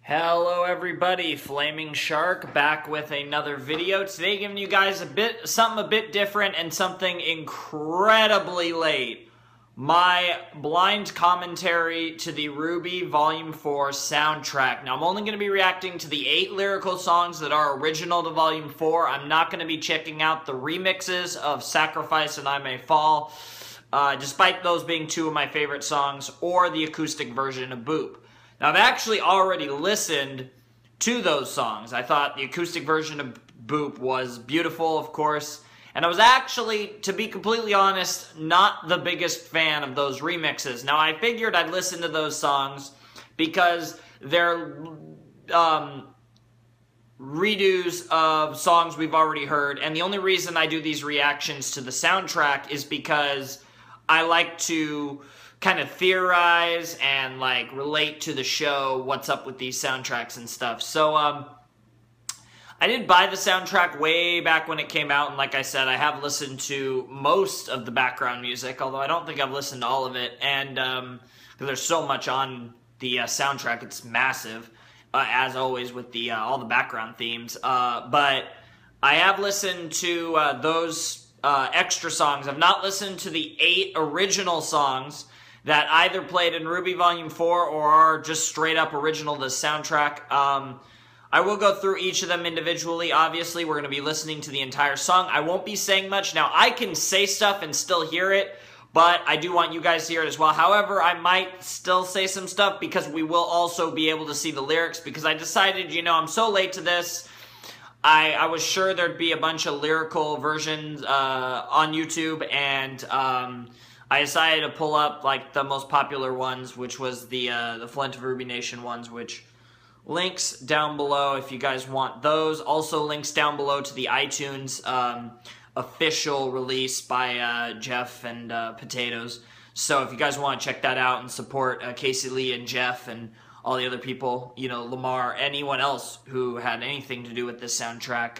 Hello everybody, Flaming Shark back with another video. Today giving you guys something a bit different and something incredibly late. My blind commentary to the RWBY Volume 4 soundtrack. Now I'm only going to be reacting to the 8 lyrical songs that are original to Volume 4. I'm not going to be checking out the remixes of Sacrifice and I May Fall, despite those being two of my favorite songs, or the acoustic version of Boop. Now, I've actually already listened to those songs. I thought the acoustic version of Boop was beautiful, of course. And I was actually, to be completely honest, not the biggest fan of those remixes. Now, I figured I'd listen to those songs because they're redos of songs we've already heard. And the only reason I do these reactions to the soundtrack is because I like to kind of theorize and like relate to the show, what's up with these soundtracks and stuff. So I did buy the soundtrack way back when it came out, and like I said, I have listened to most of the background music, although I don't think I've listened to all of it, and because there's so much on the soundtrack, it's massive, as always with the all the background themes, but I have listened to those extra songs. I've not listened to the 8 original songs that either played in RWBY Volume 4 or are just straight up original to the soundtrack. I will go through each of them individually. Obviously, we're going to be listening to the entire song. I won't be saying much. Now, I can say stuff and still hear it, but I do want you guys to hear it as well. However, I might still say some stuff because we will also be able to see the lyrics, because I decided, you know, I'm so late to this. I was sure there'd be a bunch of lyrical versions on YouTube, and I decided to pull up like the most popular ones, which was the Flint of RWBY Nation ones, which links down below if you guys want those. Also links down below to the iTunes official release by Jeff and Potatoes. So if you guys want to check that out and support Casey Lee and Jeff and all the other people, you know, Lamar, anyone else who had anything to do with this soundtrack,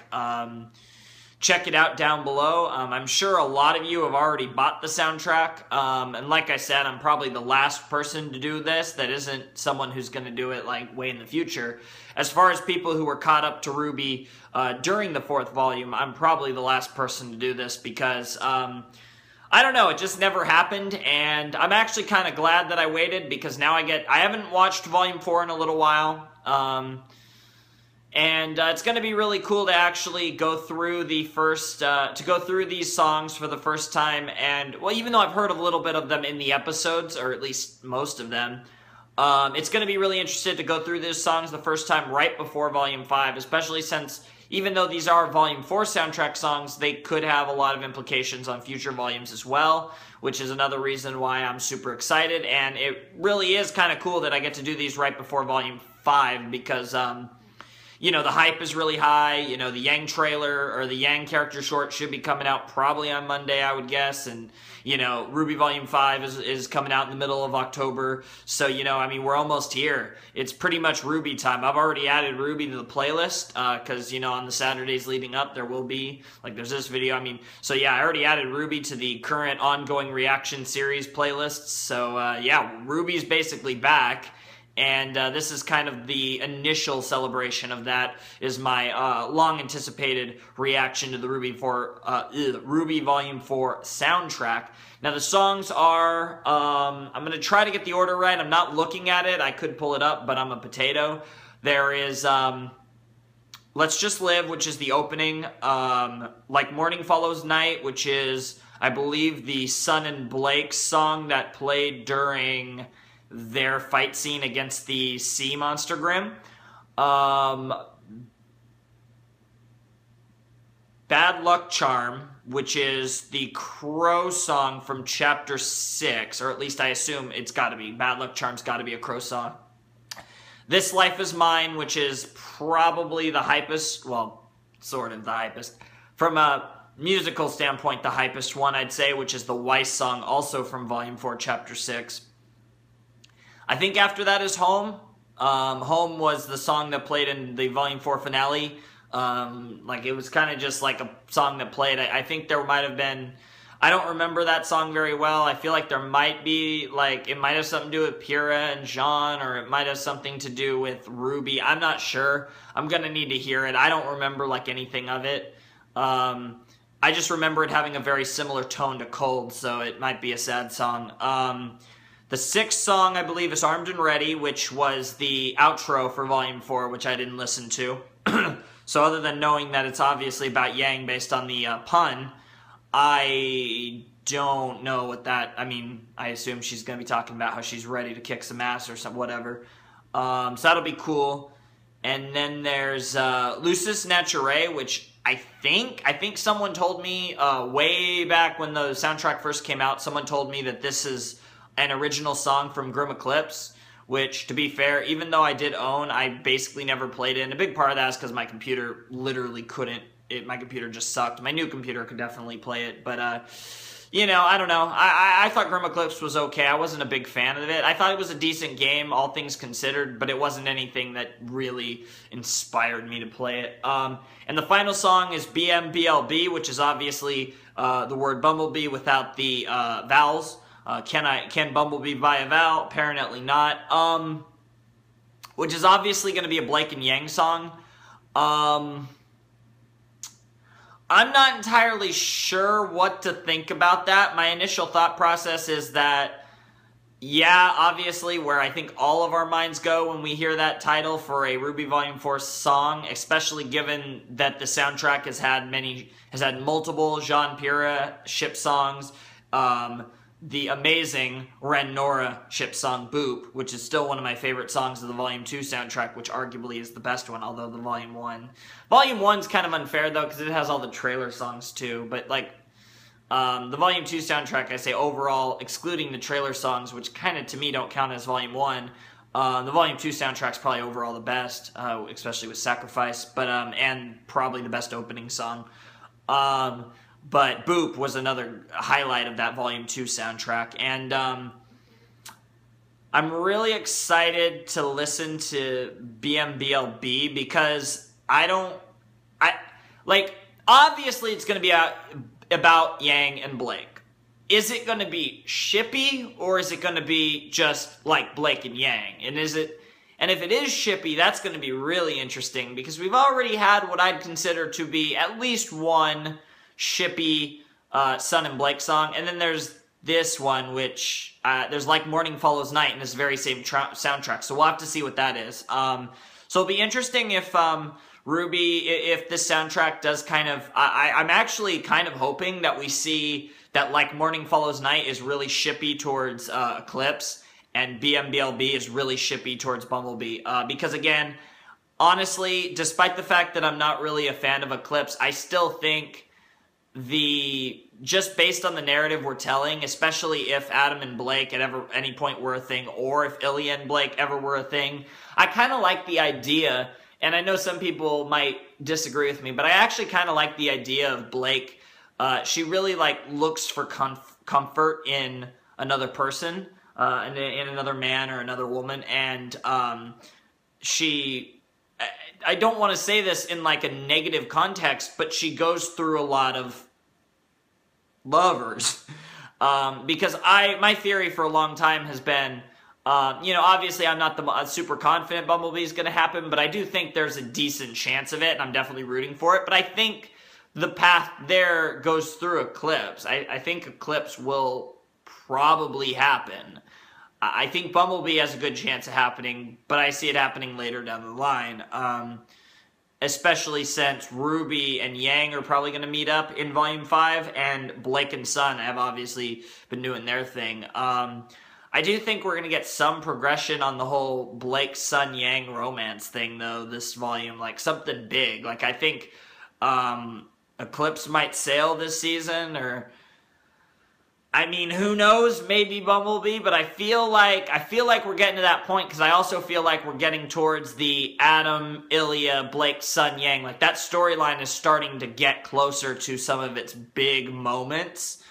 check it out down below. I'm sure a lot of you have already bought the soundtrack, and like I said, I'm probably the last person to do this that isn't someone who's going to do it like way in the future. As far as people who were caught up to RWBY during the 4th volume, I'm probably the last person to do this because I don't know, it just never happened, and I'm actually kind of glad that I waited, because now I haven't watched Volume 4 in a little while, and it's going to be really cool to actually go through the first, to go through these songs for the first time, and, well, even though I've heard a little bit of them in the episodes, or at least most of them, it's going to be really interesting to go through these songs the first time right before Volume 5, especially since, even though these are Volume 4 soundtrack songs, they could have a lot of implications on future volumes as well, which is another reason why I'm super excited, and it really is kind of cool that I get to do these right before Volume 5, because, you know, the hype is really high. You know, the Yang trailer, or the Yang character short, should be coming out probably on Monday, I would guess. And, you know, RWBY Volume 5 is coming out in the middle of October. So, you know, I mean, we're almost here. It's pretty much RWBY time. I've already added RWBY to the playlist because, you know, on the Saturdays leading up, there will be, like, there's this video. I mean, so, yeah, I already added RWBY to the current ongoing reaction series playlists. So, yeah, RWBY's basically back. And this is kind of the initial celebration of that, is my long-anticipated reaction to the RWBY Volume 4 soundtrack. Now, the songs are, I'm going to try to get the order right. I'm not looking at it. I could pull it up, but I'm a potato. There is Let's Just Live, which is the opening. Like Morning Follows Night, which is, I believe, the Sun and Blake song that played during their fight scene against the sea monster Grimm. Bad Luck Charm, which is the Crow song from Chapter 6, or at least I assume it's got to be. Bad Luck Charm's got to be a Crow song. This Life Is Mine, which is probably the hypest, well, sort of the hypest. From a musical standpoint, the hypest one, I'd say, which is the Weiss song, also from Volume 4, Chapter 6. I think after that is Home. Home was the song that played in the Volume 4 finale. Like, it was kind of just like a song that played. I think there might have been, I don't remember that song very well. I feel like there might be, like, it might have something to do with Pyrrha and Jean, or it might have something to do with RWBY. I'm not sure. I'm going to need to hear it. I don't remember, like, anything of it. I just remember it having a very similar tone to Cold, so it might be a sad song. The sixth song, I believe, is Armed and Ready, which was the outro for Volume 4, which I didn't listen to. So other than knowing that it's obviously about Yang based on the pun, I don't know what that... I mean, I assume she's going to be talking about how she's ready to kick some ass or some whatever. So that'll be cool. And then there's Lucis Naturae, which I think someone told me way back when the soundtrack first came out, someone told me that this is an original song from Grim Eclipse, which, to be fair, even though I did own, I basically never played it. And a big part of that is because my computer literally couldn't. My computer just sucked. My new computer could definitely play it, but, you know, I don't know. I thought Grim Eclipse was okay. I wasn't a big fan of it. I thought it was a decent game, all things considered, but it wasn't anything that really inspired me to play it. And the final song is BMBLB, which is obviously the word Bumblebee without the vowels. Can Bumblebee buy a vowel? Apparently not. Which is obviously going to be a Blake and Yang song. I'm not entirely sure what to think about that. My initial thought process is that, yeah, obviously where I think all of our minds go when we hear that title for a RWBY Volume 4 song, especially given that the soundtrack has had multiple Jean Pyrrha ship songs, the amazing Ren Nora ship song Boop, which is still one of my favorite songs of the Volume 2 soundtrack, which arguably is the best one, although the Volume 1. Volume 1's kind of unfair, though, because it has all the trailer songs, too. But, like, the Volume 2 soundtrack, I say overall, excluding the trailer songs, which kind of, to me, don't count as Volume 1, the Volume 2 soundtrack's probably overall the best, especially with Sacrifice, but, and probably the best opening song. But Boop was another highlight of that Volume 2 soundtrack. And I'm really excited to listen to BMBLB because obviously it's going to be about Yang and Blake. Is it going to be shippy, or is it going to be just like Blake and Yang? And if it is shippy, that's going to be really interesting because we've already had what I'd consider to be at least one shippy Sun and Blake song, and then there's this one which there's like Morning Follows Night in this very same soundtrack, so we'll have to see what that is. So it'll be interesting if RWBY, if this soundtrack does kind of, I'm actually kind of hoping that we see that like Morning Follows Night is really shippy towards Eclipse, and BMBLB is really shippy towards Bumblebee, because again, honestly, despite the fact that I'm not really a fan of Eclipse, I still think just based on the narrative we're telling, especially if Adam and Blake at any point were a thing, or if Ilya and Blake ever were a thing, I kind of like the idea, and I know some people might disagree with me, but I actually kind of like the idea of Blake. She really like looks for comfort in another person, in another man or another woman, and I don't want to say this in like a negative context, but she goes through a lot of lovers. Because my theory for a long time has been, you know, obviously I'm not super confident Bumblebee is going to happen, but I do think there's a decent chance of it, and I'm definitely rooting for it. But I think the path there goes through Eclipse. I think Eclipse will probably happen. I think Bumblebee has a good chance of happening, but I see it happening later down the line. Especially since RWBY and Yang are probably going to meet up in Volume 5, and Blake and Sun have obviously been doing their thing. I do think we're going to get some progression on the whole Blake, Sun, Yang romance thing, though, this volume. Like, something big. Like, I think Eclipse might sail this season, or... I mean, who knows? Maybe Bumblebee, but I feel like we're getting to that point, because I also feel like we're getting towards the Adam, Ilya, Blake, Sun, Yang. Like, that storyline is starting to get closer to some of its big moments.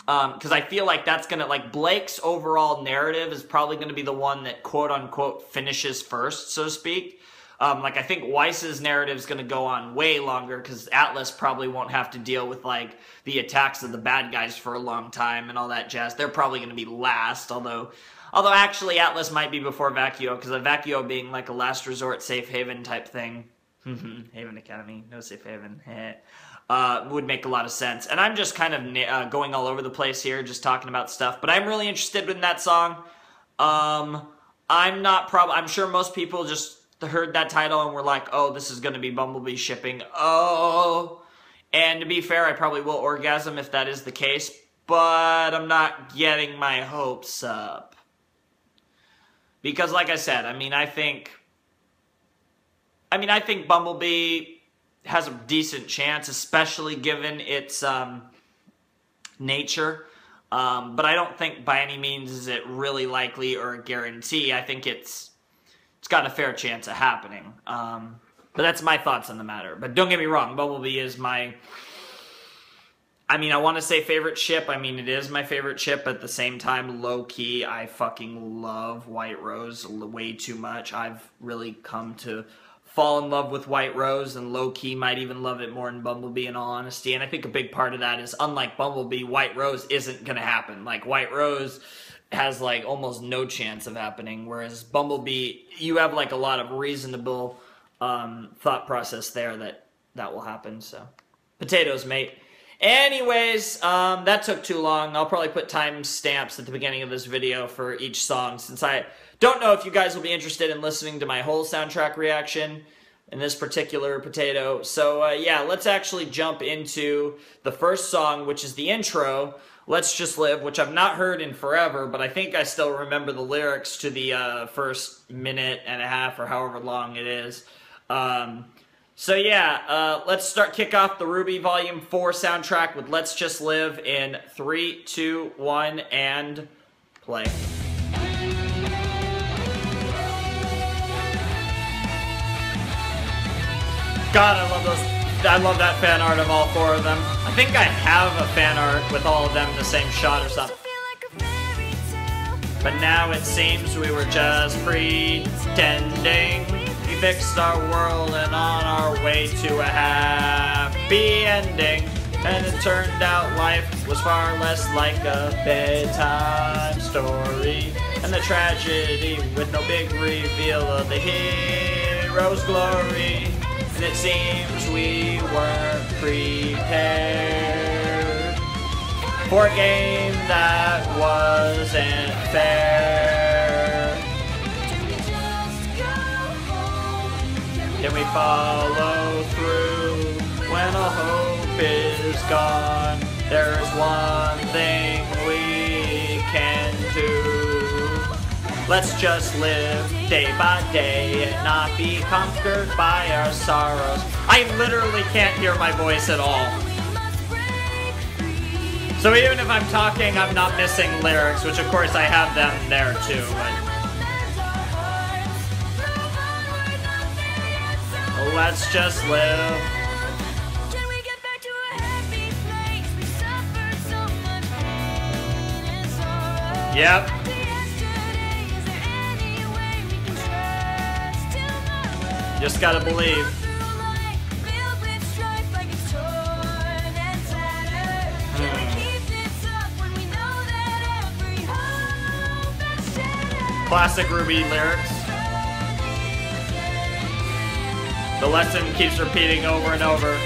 Because I feel like that's gonna, like, Blake's overall narrative is probably gonna be the one that quote-unquote finishes first, so to speak. Like, I think Weiss's narrative is going to go on way longer because Atlas probably won't have to deal with, like, the attacks of the bad guys for a long time and all that jazz. They're probably going to be last, although actually Atlas might be before Vacuo, because Vacuo being, like, a last resort safe haven type thing. Haven Academy, no safe haven. Would make a lot of sense. And I'm just kind of going all over the place here, just talking about stuff, but I'm really interested in that song. I'm sure most people just heard that title and were like, oh, this is going to be Bumblebee shipping. Oh. And to be fair, I probably will orgasm if that is the case, but I'm not getting my hopes up. Because like I said, I think Bumblebee has a decent chance, especially given its nature. But I don't think by any means is it really likely or a guarantee. I think it's got a fair chance of happening. But that's my thoughts on the matter. But don't get me wrong, Bumblebee is my... I want to say favorite ship. It is my favorite ship, but at the same time, low-key, I fucking love White Rose way too much. I've really come to fall in love with White Rose, and low-key might even love it more than Bumblebee, in all honesty. And I think a big part of that is, unlike Bumblebee, White Rose isn't going to happen. Like, White Rose has, like, almost no chance of happening, whereas Bumblebee, you have, like, a lot of reasonable thought process there that will happen, so. Potatoes, mate. Anyways, that took too long. I'll probably put timestamps at the beginning of this video for each song, since I don't know if you guys will be interested in listening to my whole soundtrack reaction in this particular potato. So, yeah, let's actually jump into the first song, which is the intro, Let's Just Live, which I've not heard in forever, but I think I still remember the lyrics to the first minute and a half or however long it is. So yeah, let's kick off the RWBY Volume 4 soundtrack with Let's Just Live in 3, 2, 1, and play. God, I love that fan art of all 4 of them. I think I have a fan art with all of them in the same shot or something. But now it seems we were just pretending. We fixed our world and on our way to a happy ending. And it turned out life was far less like a bedtime story. And the tragedy with no big reveal of the hero's glory. And it seems we weren't prepared for a game that wasn't fair. Can we follow through when all hope is gone? There's one thing we can do. Let's just live day by day and not be conquered by our sorrows. I literally can't hear my voice at all. So even if I'm talking, I'm not missing lyrics, which of course I have them there too. But let's just live. Yep. Just gotta believe. Classic RWBY lyrics. The lesson keeps repeating over and over.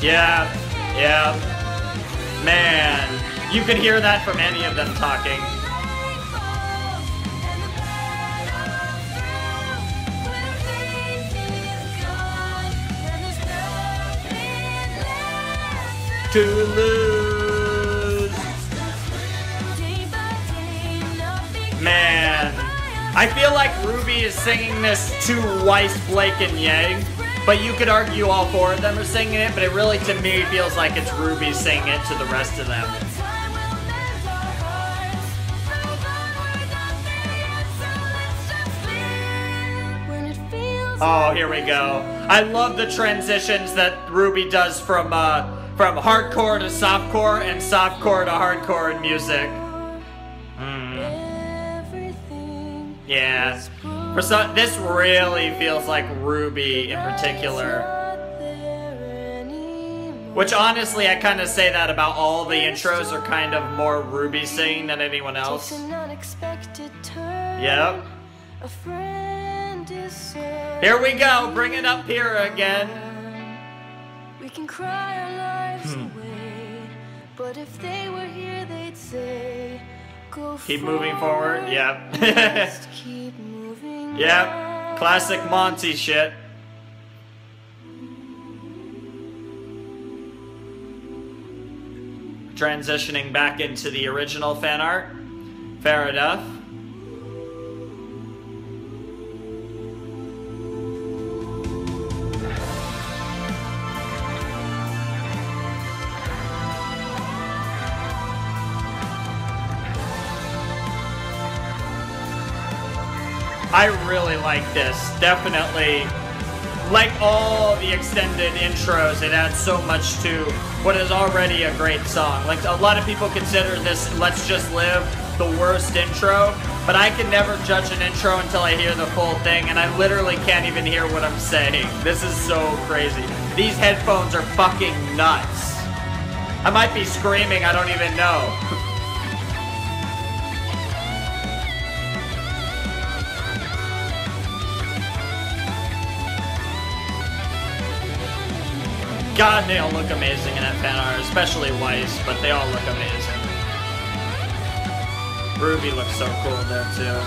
Yeah, yeah. Man, you could hear that from any of them talking. To lose. Man, I feel like RWBY is singing this to Weiss, Blake, and Yang, but you could argue all 4 of them are singing it, but it really, to me, feels like it's RWBY singing it to the rest of them. Oh, here we go. I love the transitions that RWBY does from hardcore to softcore and softcore to hardcore in music. Yeah. For some, this really feels like RWBY in particular. Which honestly, I kind of say that about all the intros are kind of more RWBY singing than anyone else. Yep. Here we go, bring it up here again. We can cry our lives away, but if they were here, they'd say, go keep moving forward. Yep. Keep moving. Yep. Classic Monty shit. Transitioning back into the original fan art. Fair enough. I really like this. Definitely, like all the extended intros, it adds so much to what is already a great song. Like, a lot of people consider this Let's Just Live the worst intro, but I can never judge an intro until I hear the full thing, and I literally can't even hear what I'm saying. This is so crazy. These headphones are fucking nuts. I might be screaming, I don't even know. God, they all look amazing in that fan art, especially Weiss, but they all look amazing. RWBY looks so cool there, too.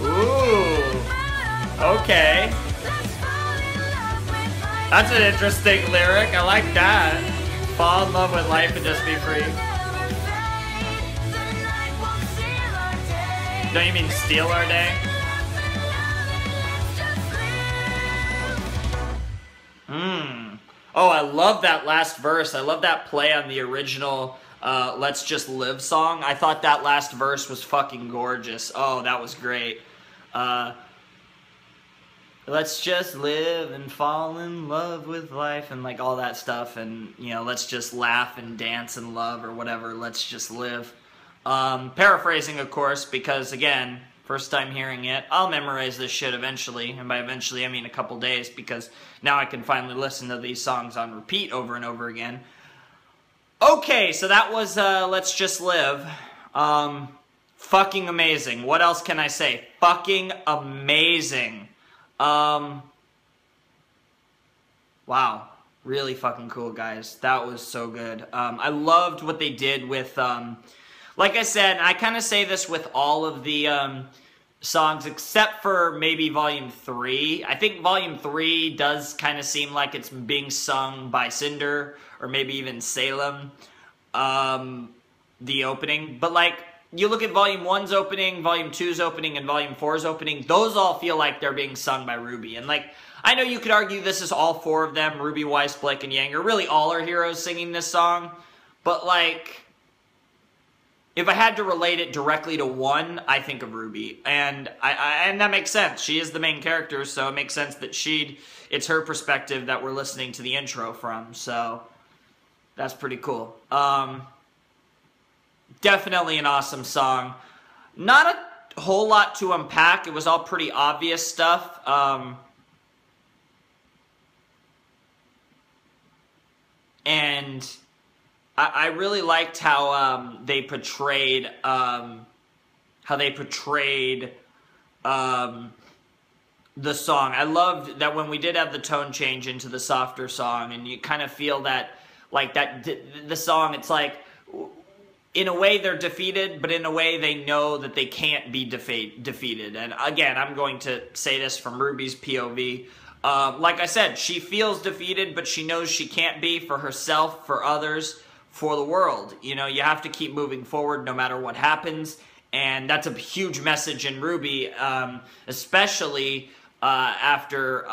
Ooh. Okay. That's an interesting lyric. I like that. Fall in love with life and just be free. Don't you mean steal our day? Oh, I love that last verse. I love that play on the original Let's Just Live song. I thought that last verse was fucking gorgeous. Oh, that was great. Let's just live and fall in love with life and like all that stuff. And, you know, let's just laugh and dance and love or whatever. Let's just live. Paraphrasing, of course, because, again, first time hearing it, I'll memorize this shit eventually, and by eventually I mean a couple days, because now I can finally listen to these songs on repeat over and over again. Okay, so that was Let's Just Live. Fucking amazing. What else can I say? Fucking amazing. Wow. Really fucking cool, guys. That was so good. I loved what they did with... like I said, I kind of say this with all of the songs, except for maybe Volume 3. I think Volume 3 does kind of seem like it's being sung by Cinder, or maybe even Salem, the opening. But, like, you look at Volume 1's opening, Volume 2's opening, and Volume 4's opening, those all feel like they're being sung by RWBY. And, like, I know you could argue this is all four of them, RWBY, Weiss, Blake, and Yang, are really all our heroes singing this song, but, like... if I had to relate it directly to one, I think of RWBY, and and that makes sense. She is the main character, so it makes sense that it's her perspective that we're listening to the intro from. So that's pretty cool. Definitely an awesome song. Not a whole lot to unpack. It was all pretty obvious stuff. And I really liked how they portrayed the song. I loved that when we did have the tone change into the softer song, and you kind of feel that, like, that the song, it's like, in a way they're defeated, but in a way they know that they can't be defeated. And again, I'm going to say this from RWBY's POV. Like I said, she feels defeated, but she knows she can't be, for herself, for others, for the world. You know, you have to keep moving forward no matter what happens, and that's a huge message in RWBY, especially after,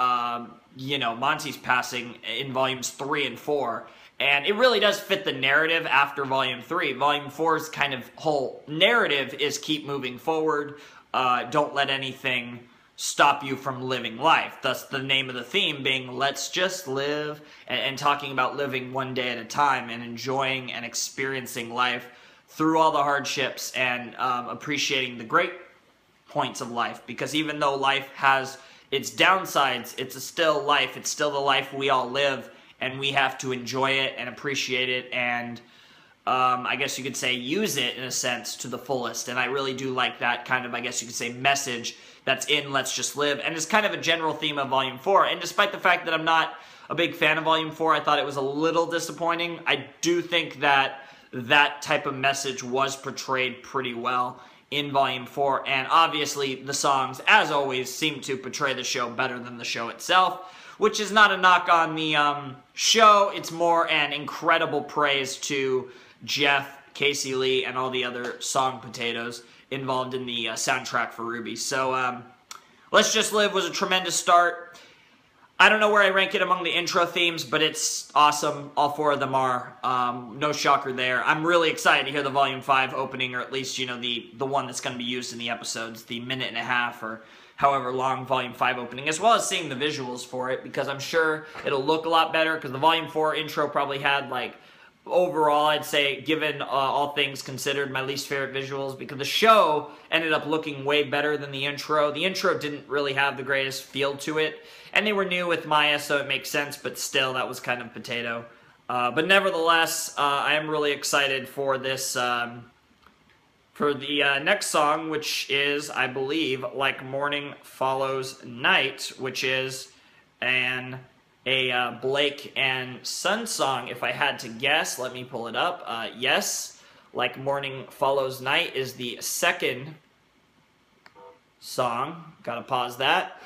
you know, Monty's passing in Volumes 3 and 4. And it really does fit the narrative after Volume 3. Volume 4's kind of whole narrative is keep moving forward, don't let anything stop you from living life. Thus the name of the theme being Let's Just Live, and talking about living one day at a time and enjoying and experiencing life through all the hardships and appreciating the great points of life. Because even though life has its downsides, it's still life. It's still the life we all live, and we have to enjoy it and appreciate it and I guess you could say use it in a sense to the fullest. And I really do like that kind of, I guess you could say, message that's in Let's Just Live, and it's kind of a general theme of Volume 4. And despite the fact that I'm not a big fan of Volume 4, I thought it was a little disappointing. I do think that that type of message was portrayed pretty well in Volume 4, and obviously the songs, as always, seem to portray the show better than the show itself, which is not a knock on the show. It's more an incredible praise to Jeff, Casey Lee, and all the other song potatoes involved in the soundtrack for RWBY. So, Let's Just Live was a tremendous start. I don't know where I rank it among the intro themes, but it's awesome. All 4 of them are. No shocker there. I'm really excited to hear the Volume 5 opening, or at least, you know, the one that's going to be used in the episodes, the minute and a half or however long Volume 5 opening, as well as seeing the visuals for it, because I'm sure it'll look a lot better, because the Volume 4 intro probably had, like, overall, I'd say, given all things considered, my least favorite visuals, because the show ended up looking way better than the intro. The intro didn't really have the greatest feel to it, and they were new with Maya, so it makes sense, but still, that was kind of potato. But nevertheless, I am really excited for this, for the next song, which is, I believe, Like Morning Follows Night, which is a Blake and Sun song, if I had to guess. Let me pull it up. Yes, Like Morning Follows Night is the second song. Gotta pause that.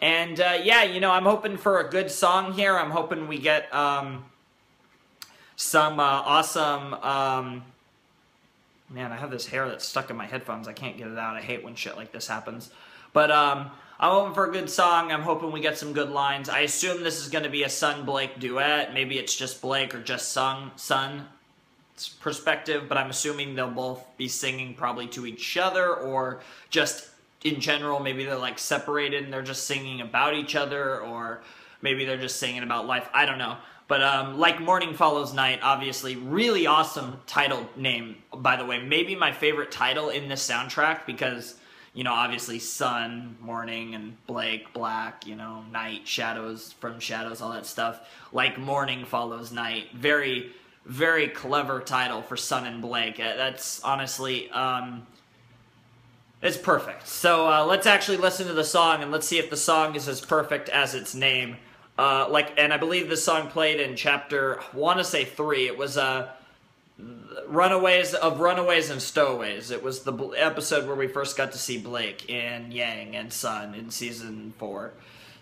And, yeah, you know, I'm hoping for a good song here. I'm hoping we get some awesome... Man, I have this hair that's stuck in my headphones. I can't get it out. I hate when shit like this happens. But, I'm hoping for a good song. I'm hoping we get some good lines. I assume this is going to be a Sun-Blake duet. Maybe it's just Blake or just Sun's perspective, but I'm assuming they'll both be singing probably to each other, or just in general, maybe they're like separated and they're just singing about each other, or maybe they're just singing about life. I don't know. But Like Morning Follows Night, obviously, really awesome title name, by the way. Maybe my favorite title in this soundtrack, because, you know, obviously Sun, Morning, and Blake, Black, you know, Night, Shadows, From Shadows, all that stuff. Like Morning Follows Night. Very, very clever title for Sun and Blake. That's honestly, it's perfect. So let's actually listen to the song, and let's see if the song is as perfect as its name. And I believe this song played in chapter, I want to say 3. It was Runaways and Stowaways. It was the episode where we first got to see Blake and Yang and Sun in season 4.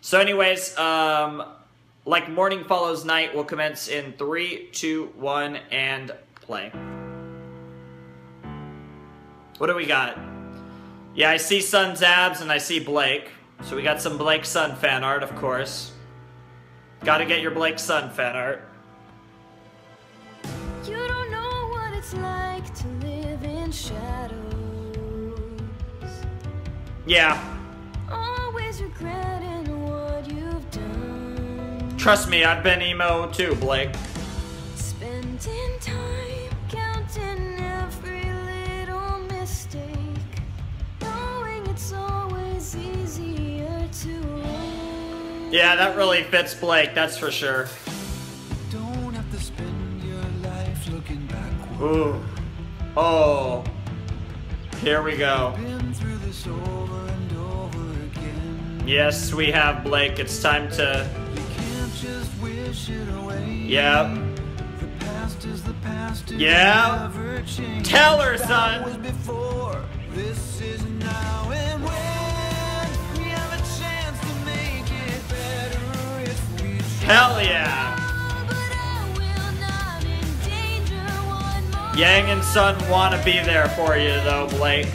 So anyways, Like Morning Follows Night will commence in 3, 2, 1, and play. What do we got? Yeah, I see Sun's abs and I see Blake. So we got some Blake Sun fan art, of course. Gotta get your Blake Sun fan art. You don't know what it's like to live in shadows. Yeah. Always regretting what you've done. Trust me, I've been emo too, Blake. Spending time counting every little mistake, knowing it's always easier to win. Yeah, that really fits Blake, that's for sure. Don't have to spend your life looking backward. Ooh. Oh. Here we go. Been through this over and over again. Yes, we have Blake. It's time to... You can't just wish it away. Yep. The past is the past. Yeah. Never change. Tell her, That son. was before. This is now, and when we have a chance to make it better if we try. Hell yeah. Yang and Sun want to be there for you, though, Blake.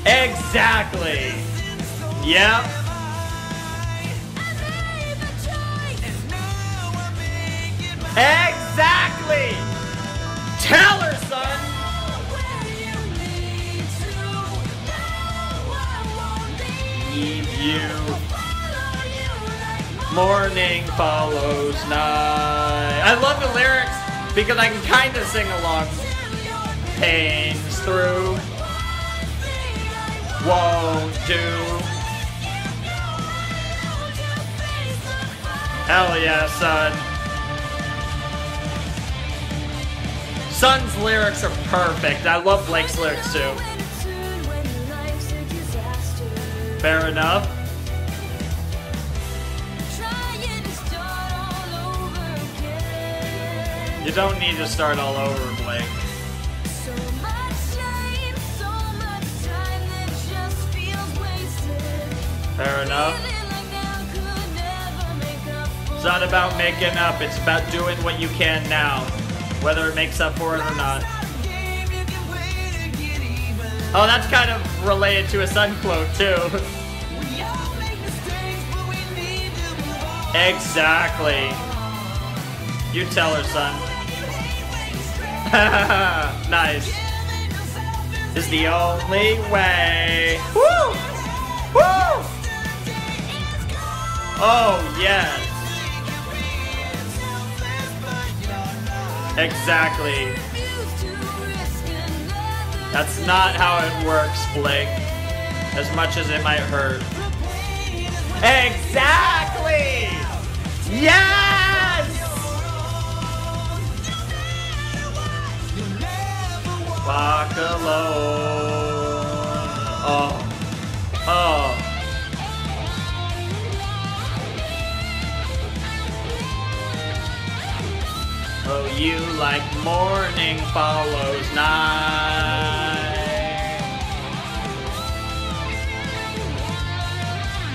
Exactly. Yep. Exactly. Tell her, son. Leave you. Morning follows night. I love the lyrics. because I can kind of sing along. Pains through, won't do. Hell yeah, son. Son's lyrics are perfect. I love Blake's lyrics too. Fair enough. You don't need to start all over, Blake. Fair enough. It's not about making up, it's about doing what you can now, whether it makes up for it or not. Oh, that's kind of related to a Sun quote, too. Exactly. You tell her, son. Nice. Is the only way. Woo! Woo! Oh, yes. Exactly. That's not how it works, Blake. As much as it might hurt. Exactly! Yes! Walk alone. Oh. Oh. Oh, you like morning follows night.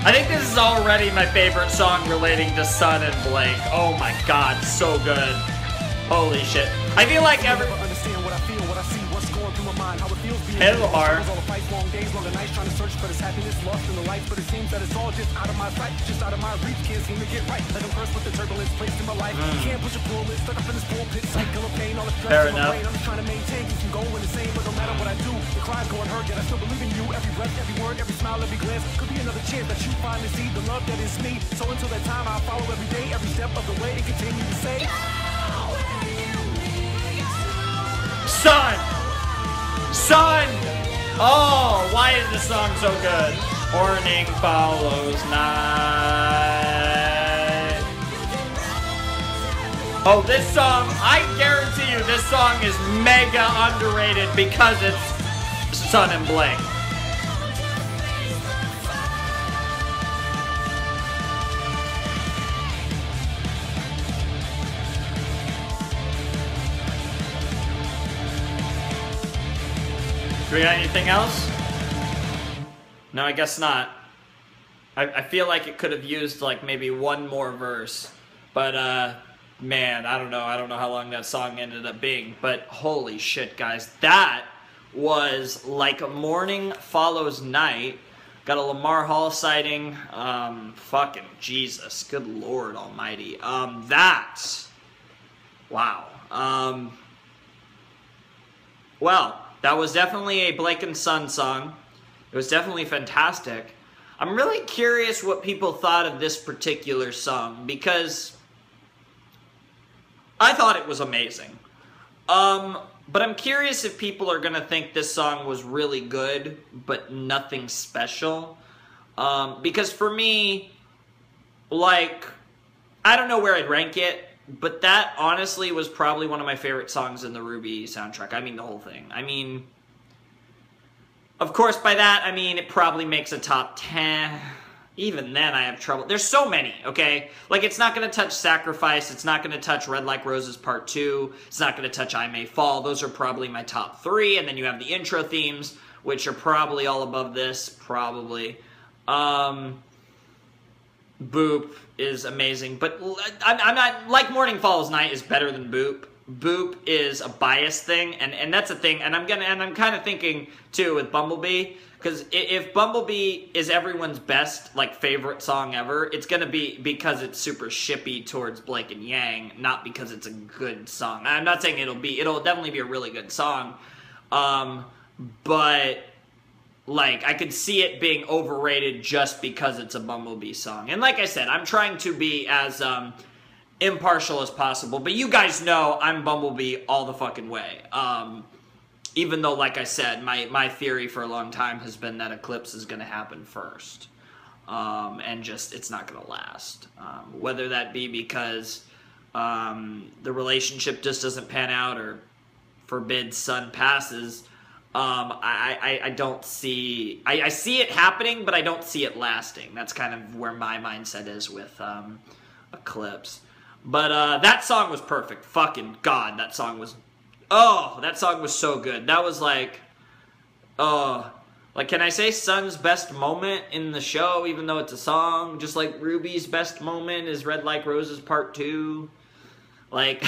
I think this is already my favorite song relating to Sun and Blake. Oh my god, so good. Holy shit. I feel like every... Hey, Lamar. Fair enough. Son! Son! Oh, why is this song so good? Morning follows night. Oh, this song, I guarantee you this song is mega underrated because it's Sun and Blake. Do we got anything else? No, I guess not. I feel like it could have used like maybe one more verse. But man, I don't know. I don't know how long that song ended up being. But holy shit, guys. That was like a morning follows night. Got a Lamar Hall sighting. Fucking Jesus. Good Lord almighty. That's... Wow. Well... That was definitely a Blake and Sun song. It was definitely fantastic. I'm really curious what people thought of this particular song because I thought it was amazing. But I'm curious if people are going to think this song was really good but nothing special. Because for me, like, I don't know where I'd rank it. But that, honestly, was probably one of my favorite songs in the RWBY soundtrack. I mean, the whole thing. I mean, of course, by that, I mean, it probably makes a top 10. Even then, I have trouble. There's so many, okay? Like, it's not going to touch Sacrifice. It's not going to touch Red Like Roses Part 2. It's not going to touch I May Fall. Those are probably my top 3. And then you have the intro themes, which are probably all above this. Probably. Boop is amazing, but I'm not, like Morning Follows Night is better than Boop. Boop is a bias thing, and that's a thing, and I'm kind of thinking, too, with Bumblebee, because if Bumblebee is everyone's best, like, favorite song ever, it's gonna be because it's super shippy towards Blake and Yang, not because it's a good song. I'm not saying it'll definitely be a really good song, but... Like, I could see it being overrated just because it's a Bumblebee song. And like I said, I'm trying to be as impartial as possible. But you guys know I'm Bumblebee all the fucking way. Even though, like I said, my theory for a long time has been that Eclipse is going to happen first. And just, it's not going to last. Whether that be because the relationship just doesn't pan out, or Forbid's son passes, I don't see... I see it happening, but I don't see it lasting. That's kind of where my mindset is with Eclipse. But that song was perfect. Fucking God, that song was... Oh, that song was so good. That was like... like, can I say Sun's best moment in the show, even though it's a song? Just like RWBY's best moment is Red Like Roses Part 2. Like,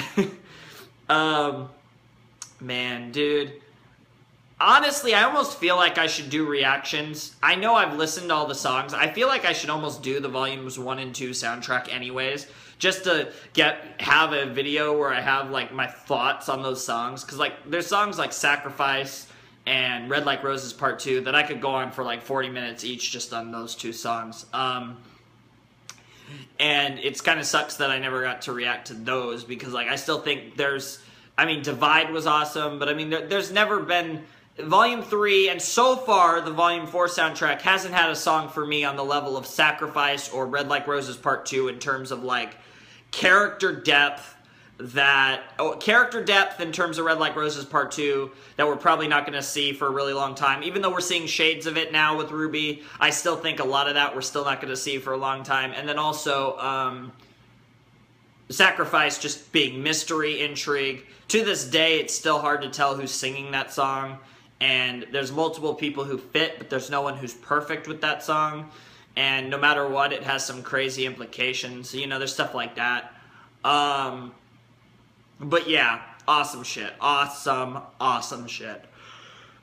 man, dude. Honestly, I almost feel like I should do reactions. I know I've listened to all the songs. I feel like I should almost do the volumes 1 and 2 soundtrack anyways, just to have a video where I have, like, my thoughts on those songs. Because, like, there's songs like Sacrifice and Red Like Roses Part 2 that I could go on for, like, 40 minutes each just on those 2 songs. And it's kind of sucks that I never got to react to those, because, like, I still think there's... I mean, Divide was awesome, but, I mean, there's never been... Volume 3, and so far, the Volume 4 soundtrack hasn't had a song for me on the level of Sacrifice or Red Like Roses Part 2 in terms of, like, character depth in terms of Red Like Roses Part 2 that we're probably not going to see for a really long time. Even though we're seeing shades of it now with RWBY, I still think a lot of that we're still not going to see for a long time. And then also, Sacrifice just being mystery, intrigue. To this day, it's still hard to tell who's singing that song. And there's multiple people who fit, but there's no one who's perfect with that song. And no matter what, it has some crazy implications. You know, there's stuff like that. But yeah, awesome shit. Awesome, awesome shit.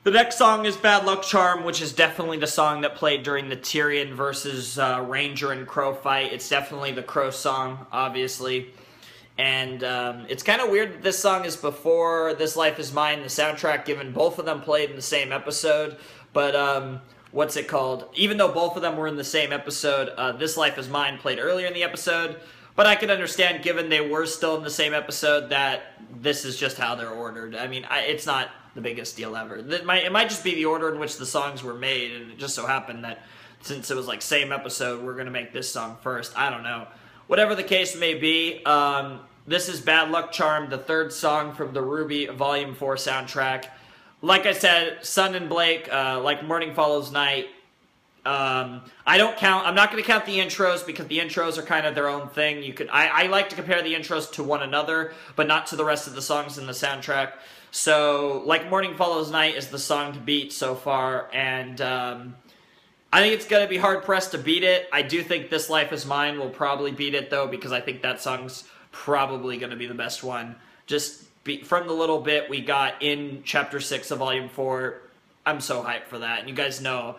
The next song is Bad Luck Charm, which is definitely the song that played during the Tyrion versus Ranger and Crow fight. It's definitely the Crow song, obviously. And it's kind of weird that this song is before This Life Is Mine, the soundtrack, given both of them played in the same episode. But, what's it called? Even though both of them were in the same episode, This Life Is Mine played earlier in the episode. But I can understand, given they were still in the same episode, that this is just how they're ordered. I mean, it's not the biggest deal ever. It might just be the order in which the songs were made, and it just so happened that since it was like same episode, we're going to make this song first. I don't know. Whatever the case may be, this is Bad Luck Charm, the third song from the RWBY Volume 4 soundtrack. Like I said, Sun and Blake, like Morning Follows Night. I'm not going to count the intros, because the intros are kind of their own thing. I like to compare the intros to one another, but not to the rest of the songs in the soundtrack. So, like Morning Follows Night is the song to beat so far, and I think it's going to be hard-pressed to beat it. I do think This Life Is Mine will probably beat it, though, because I think that song's probably going to be the best one. Just from the little bit we got in Chapter 6 of Volume 4, I'm so hyped for that. And you guys know,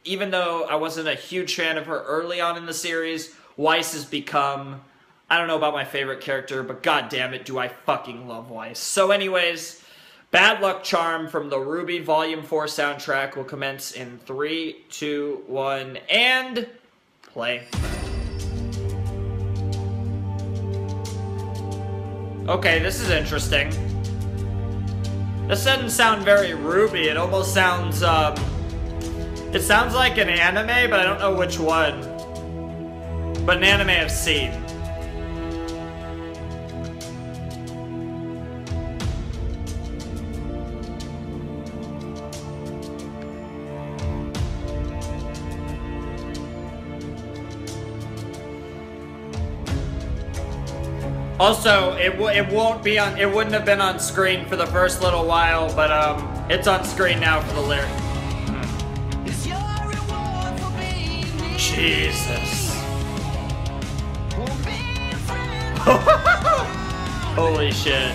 even though I wasn't a huge fan of her early on in the series, Weiss has become, I don't know about my favorite character, but god damn it, do I fucking love Weiss. So anyways, Bad Luck Charm from the RWBY Volume 4 soundtrack will commence in 3, 2, 1, and play. Okay, this is interesting. This doesn't sound very RWBY. It almost sounds, it sounds like an anime, but I don't know which one. But an anime I've seen. Also, it wouldn't have been on screen for the first little while, but it's on screen now for the lyric. Jesus. Holy shit.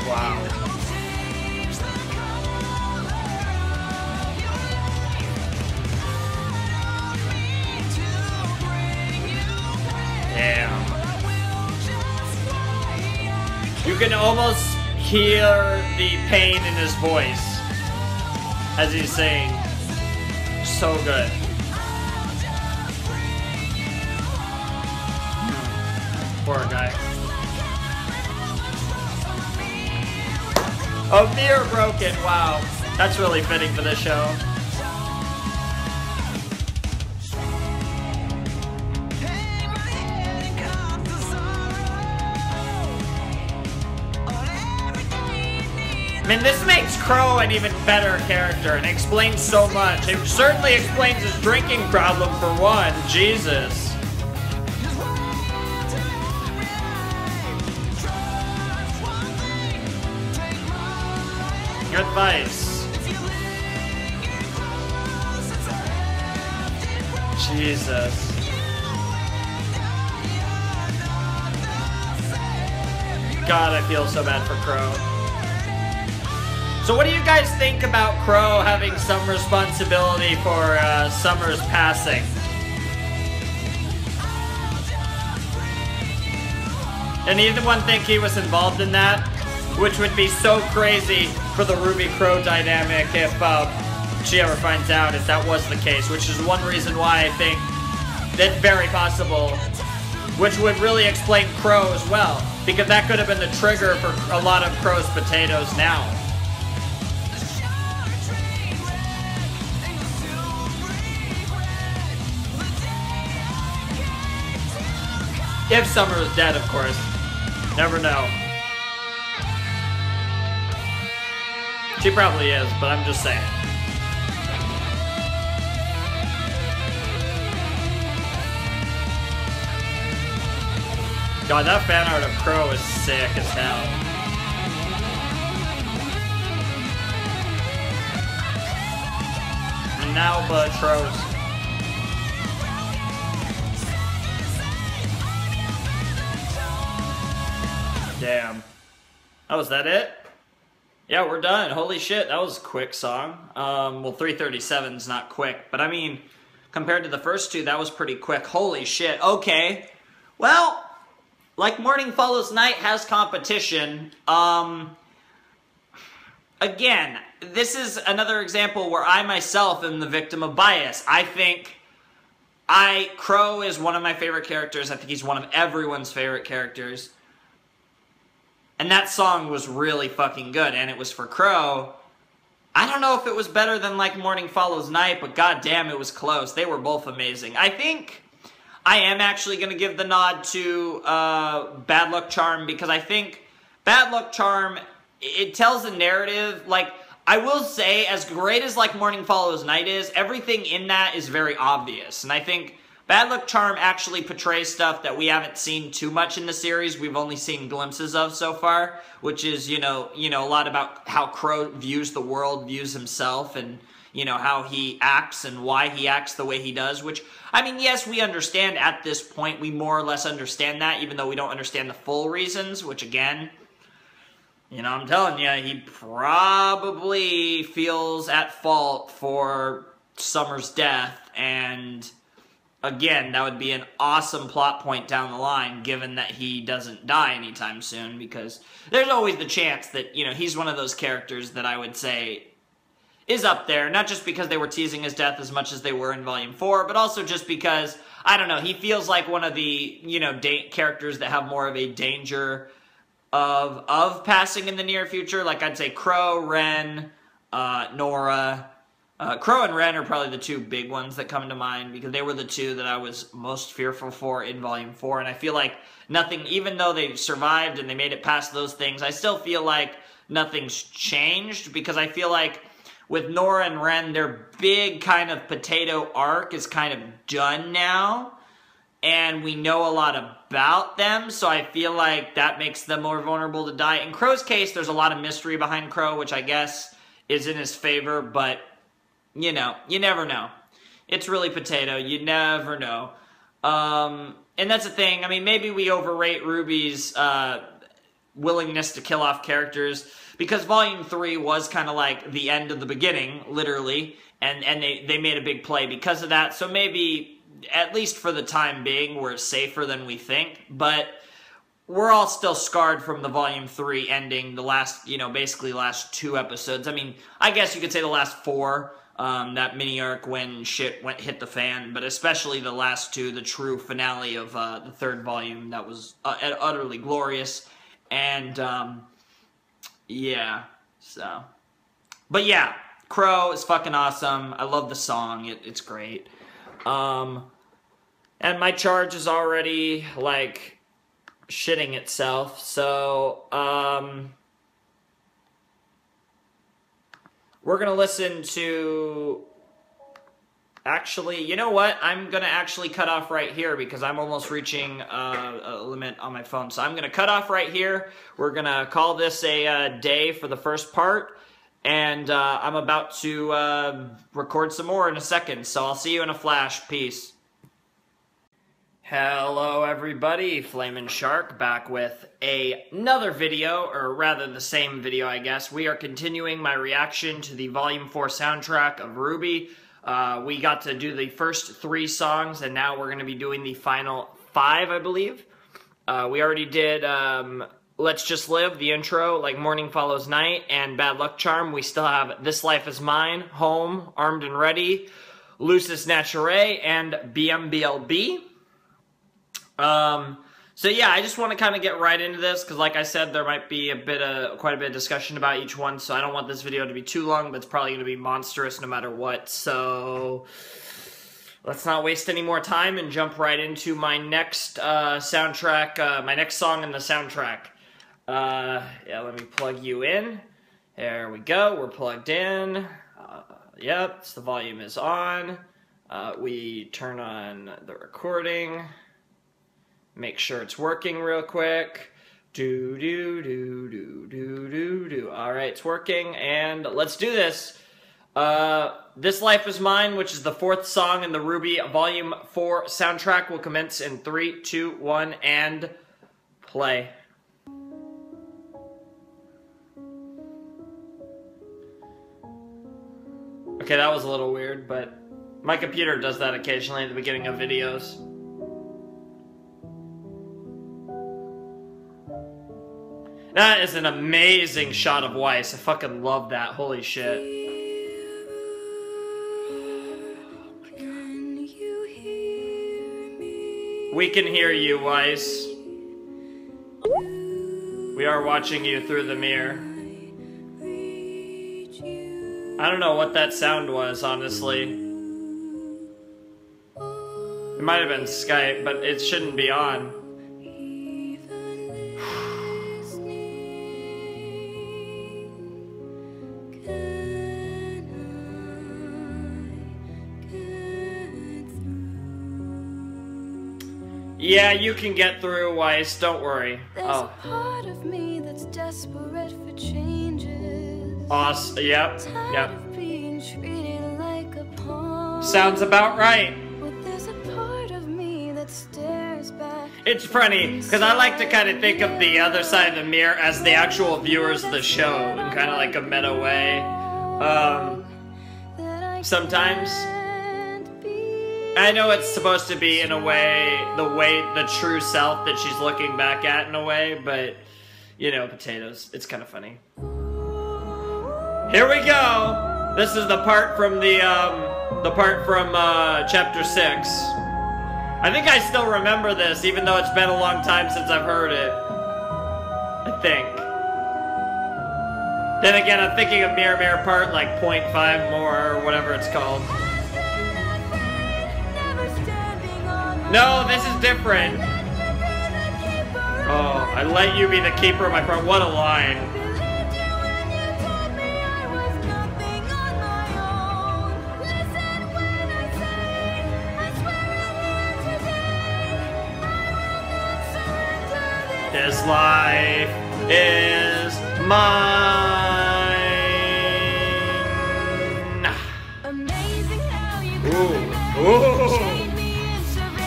Wow. Damn. can almost hear the pain in his voice as he's saying. So good. Poor guy. A mirror broken. Wow. That's really fitting for this show. I mean, this makes Crow an even better character and explains so much. It certainly explains his drinking problem for one. Jesus. Good advice. Jesus. God, I feel so bad for Crow. So what do you guys think about Crow having some responsibility for Summer's passing? And anyone think he was involved in that? Which would be so crazy for the RWBY-Crow dynamic if she ever finds out if that was the case, which is one reason why I think that's very possible, which would really explain Crow as well, because that could have been the trigger for a lot of Crow's potatoes now. If Summer is dead, of course. Never know. She probably is, but I'm just saying. God, that fan art of Crow is sick as hell. And now Butros. Damn. Oh, was that it? Yeah, we're done. Holy shit, that was a quick song. Well, 3:37's not quick, but I mean, compared to the first two, that was pretty quick. Holy shit. Okay. Well, like Morning Follows Night has competition. Again, this is another example where I myself am the victim of bias. I think Crow is one of my favorite characters. I think he's one of everyone's favorite characters. And that song was really fucking good, and it was for Crow. I don't know if it was better than like Morning Follows Night, but goddamn, it was close. They were both amazing. I think I am actually going to give the nod to Bad Luck Charm, because I think Bad Luck Charm, it tells a narrative. Like, I will say, as great as like Morning Follows Night is, everything in that is very obvious. And I think Bad Luck Charm actually portrays stuff that we haven't seen too much in the series. We've only seen glimpses of so far, which is, you know, a lot about how Crow views the world, views himself, and, you know, how he acts and why he acts the way he does, which, I mean, yes, we understand at this point. We more or less understand that, even though we don't understand the full reasons, which, again, you know, I'm telling you, he probably feels at fault for Summer's death, and again, that would be an awesome plot point down the line, given that he doesn't die anytime soon, because there's always the chance that, you know, he's one of those characters that I would say is up there, not just because they were teasing his death as much as they were in Volume 4, but also just because, I don't know, he feels like one of the, you know, characters that have more of a danger of passing in the near future. Like, I'd say Crow, Ren, Nora. Crow and Ren are probably the two big ones that come to mind, because they were the two that I was most fearful for in Volume 4, and I feel like nothing, even though they survived and they made it past those things, I still feel like nothing's changed, because I feel like with Nora and Ren, their big kind of potato arc is kind of done now, and we know a lot about them, so I feel like that makes them more vulnerable to die. In Crow's case, there's a lot of mystery behind Crow, which I guess is in his favor, but you know, you never know. It's really potato. You never know. And that's the thing. I mean, maybe we overrate RWBY's willingness to kill off characters, because Volume 3 was kind of like the end of the beginning, literally, and they made a big play because of that. So maybe, at least for the time being, we're safer than we think. But we're all still scarred from the Volume 3 ending, the last, you know, basically last 2 episodes. I mean, I guess you could say the last 4, that mini arc when shit hit the fan, but especially the last 2, the true finale of the 3rd volume, that was utterly glorious. And, yeah, so. But yeah, Crow is fucking awesome. I love the song. It's great. And my charge is already, like, shitting itself, so, we're gonna listen to, actually, you know what, I'm gonna actually cut off right here, because I'm almost reaching a limit on my phone, so I'm gonna cut off right here. We're gonna call this a day for the first part, and I'm about to record some more in a second, so I'll see you in a flash. Peace. Hello everybody, Flamin' Shark back with another video, or rather the same video I guess. We are continuing my reaction to the Volume 4 soundtrack of RWBY. We got to do the first 3 songs, and now we're going to be doing the final 5, I believe. We already did Let's Just Live, the intro, like Morning Follows Night, and Bad Luck Charm. We still have This Life Is Mine, Home, Armed and Ready, Lucis Naturae, and BMBLB. So yeah, I just want to kind of get right into this, because like I said, there might be quite a bit of discussion about each one, so I don't want this video to be too long, but it's probably going to be monstrous no matter what, so let's not waste any more time and jump right into my next, soundtrack, my next song in the soundtrack. Yeah, let me plug you in. There we go, we're plugged in. Yep, so the volume is on. We turn on the recording. Make sure it's working real quick. Do. Alright, it's working, and let's do this. This Life Is Mine, which is the 4th song in the RWBY Volume 4 soundtrack, will commence in 3, 2, 1, and play. Okay, that was a little weird, but my computer does that occasionally at the beginning of videos. That is an amazing shot of Weiss. I fucking love that. Holy shit. We can hear you, Weiss. We are watching you through the mirror. I don't know what that sound was, honestly. It might have been Skype, but it shouldn't be on. Yeah, you can get through, Weiss. Don't worry. There's a part of me that's desperate for changes. Awesome. Yep. Yep. Of being treated like a pawn. Sounds about right. But there's a part of me that stares back. It's funny, because I like to kind of think of the other side of the mirror as the actual viewers of the show in kind of like a meta way. Sometimes. I know it's supposed to be in a way, the true self that she's looking back at in a way, but, you know, potatoes. It's kind of funny. Here we go! This is the part from chapter 6. I think I still remember this, even though it's been a long time since I've heard it. I think. Then again, I'm thinking of Mirror Mirror part, like 0.5 more, or whatever it's called. No, this is different. Oh, I let you be the keeper of my part. What a line. This life is mine. Ooh. Ooh.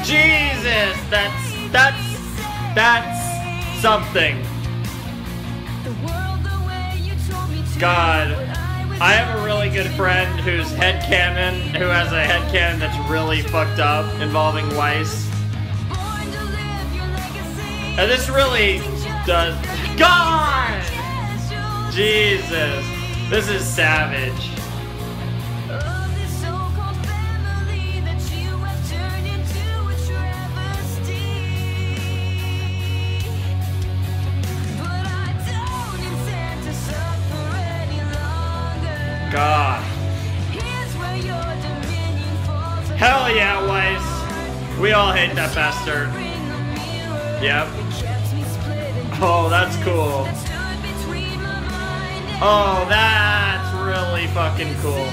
Jesus, that's something. God, I have a really good friend who has a headcanon that's really fucked up involving Weiss. And this really does. God! Jesus. This is savage. God. Hell yeah, Weiss. We all hate that bastard. Yep. Oh, that's cool. Oh, that's really fucking cool.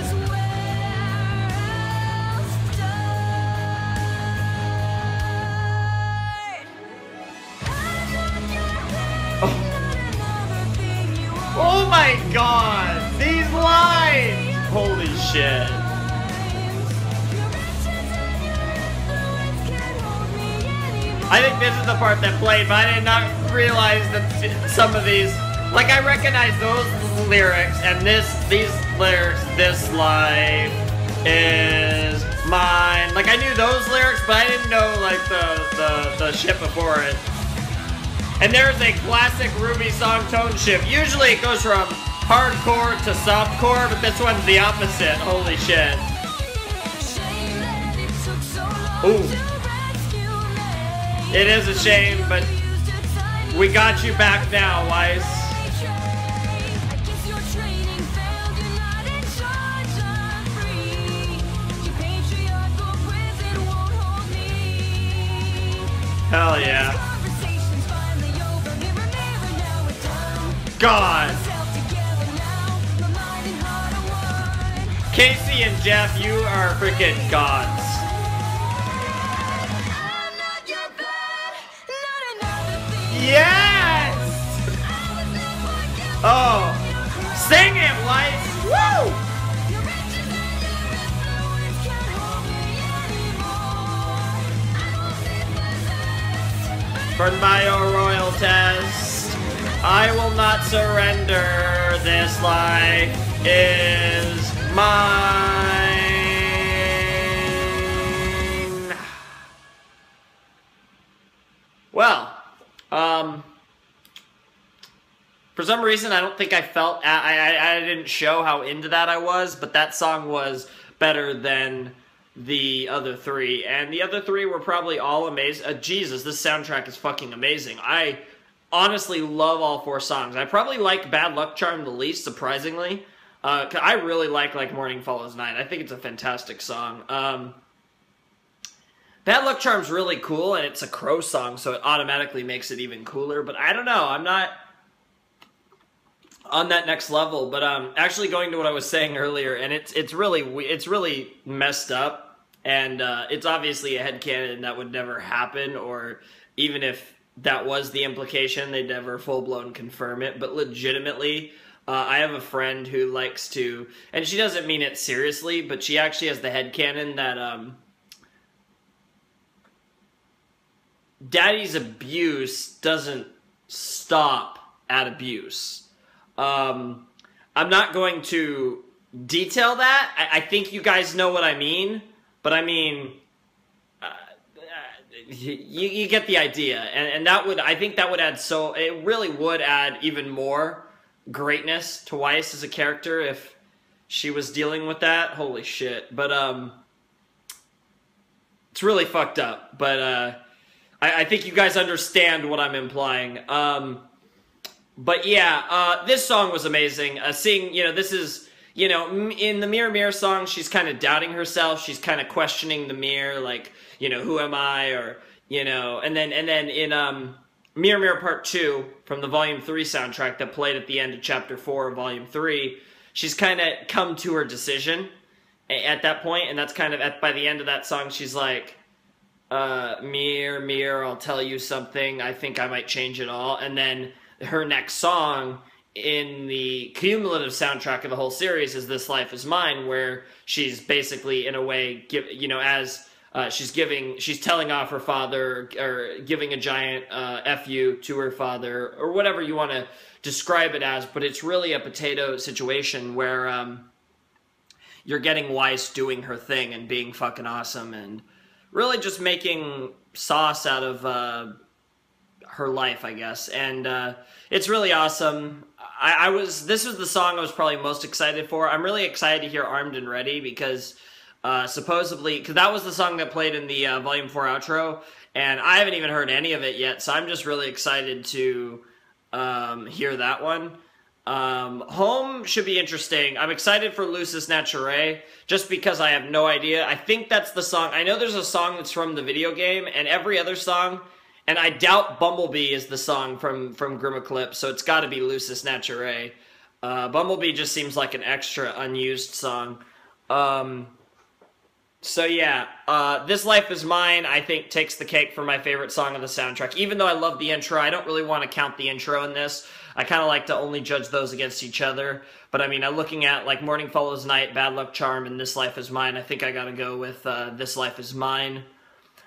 Oh my god! These lines! Holy shit. I think this is the part that played, but I did not realize that some of these, like I recognize those lyrics and these lyrics, this life is mine. Like I knew those lyrics, but I didn't know like the shit before it. And there's a classic RWBY song tone shift. Usually it goes from hardcore to softcore, but this one's the opposite. Holy shit. Ooh. It is a shame, but we got you back now, Weiss. Hell yeah. God. Casey and Jeff, you are freaking gods. Yes! Oh, sing it, Weiss! Woo! Burned by your royal test, I will not surrender. This life is mine. Well. For some reason, I don't think I felt, I didn't show how into that I was, but that song was better than the other three, and the other three were probably all amazing. Jesus, this soundtrack is fucking amazing. I honestly love all four songs. I probably like Bad Luck Charm the least, surprisingly. 'Cause I really like Morning Follows Night. I think it's a fantastic song. Bad Luck Charm's really cool, and it's a Crow song, so it automatically makes it even cooler, but I don't know, I'm not on that next level, but actually going to what I was saying earlier, and it's really messed up, and it's obviously a headcanon that would never happen, or even if that was the implication, they'd never full-blown confirm it, but legitimately, I have a friend who likes to, and she doesn't mean it seriously, but she actually has the headcanon that daddy's abuse doesn't stop at abuse. I'm not going to detail that. I think you guys know what I mean, but I mean, you get the idea, and that would, I think that would add, so it really would add even more greatness to Weiss as a character if she was dealing with that. Holy shit. But it's really fucked up, but I think you guys understand what I'm implying. But yeah, this song was amazing. Seeing, you know, this is, you know, in the Mirror Mirror song, she's kind of doubting herself. She's kind of questioning the mirror, like, you know, who am I? Or, you know, and then in Mirror Mirror Part 2 from the Volume 3 soundtrack that played at the end of Chapter 4 of Volume 3, she's kind of come to her decision at that point, and that's kind of, by the end of that song, she's like, mirror, mirror, I'll tell you something, I think I might change it all. And then her next song in the cumulative soundtrack of the whole series is This Life Is Mine, where she's basically, in a way, you know, as she's telling off her father, or giving a giant F you to her father, or whatever you want to describe it as, but it's really a potato situation where you're getting Weiss doing her thing and being fucking awesome, and really just making sauce out of her life, I guess. And it's really awesome. This was the song I was probably most excited for. I'm really excited to hear Armed and Ready because supposedly, because that was the song that played in the Volume 4 outro, and I haven't even heard any of it yet, so I'm just really excited to hear that one. Home should be interesting. I'm excited for Lucis Naturae, just because I have no idea. I think that's the song. I know there's a song that's from the video game, and every other song, and I doubt Bumblebee is the song from Grimaclip, so it's got to be Lucis Naturae. Bumblebee just seems like an extra unused song. So yeah, This Life Is Mine, I think, takes the cake for my favorite song of the soundtrack. Even though I love the intro, I don't really want to count the intro in this. I kind of like to only judge those against each other. But I mean, I'm looking at like Morning Follows Night, Bad Luck Charm, and This Life Is Mine. I think I gotta go with This Life Is Mine.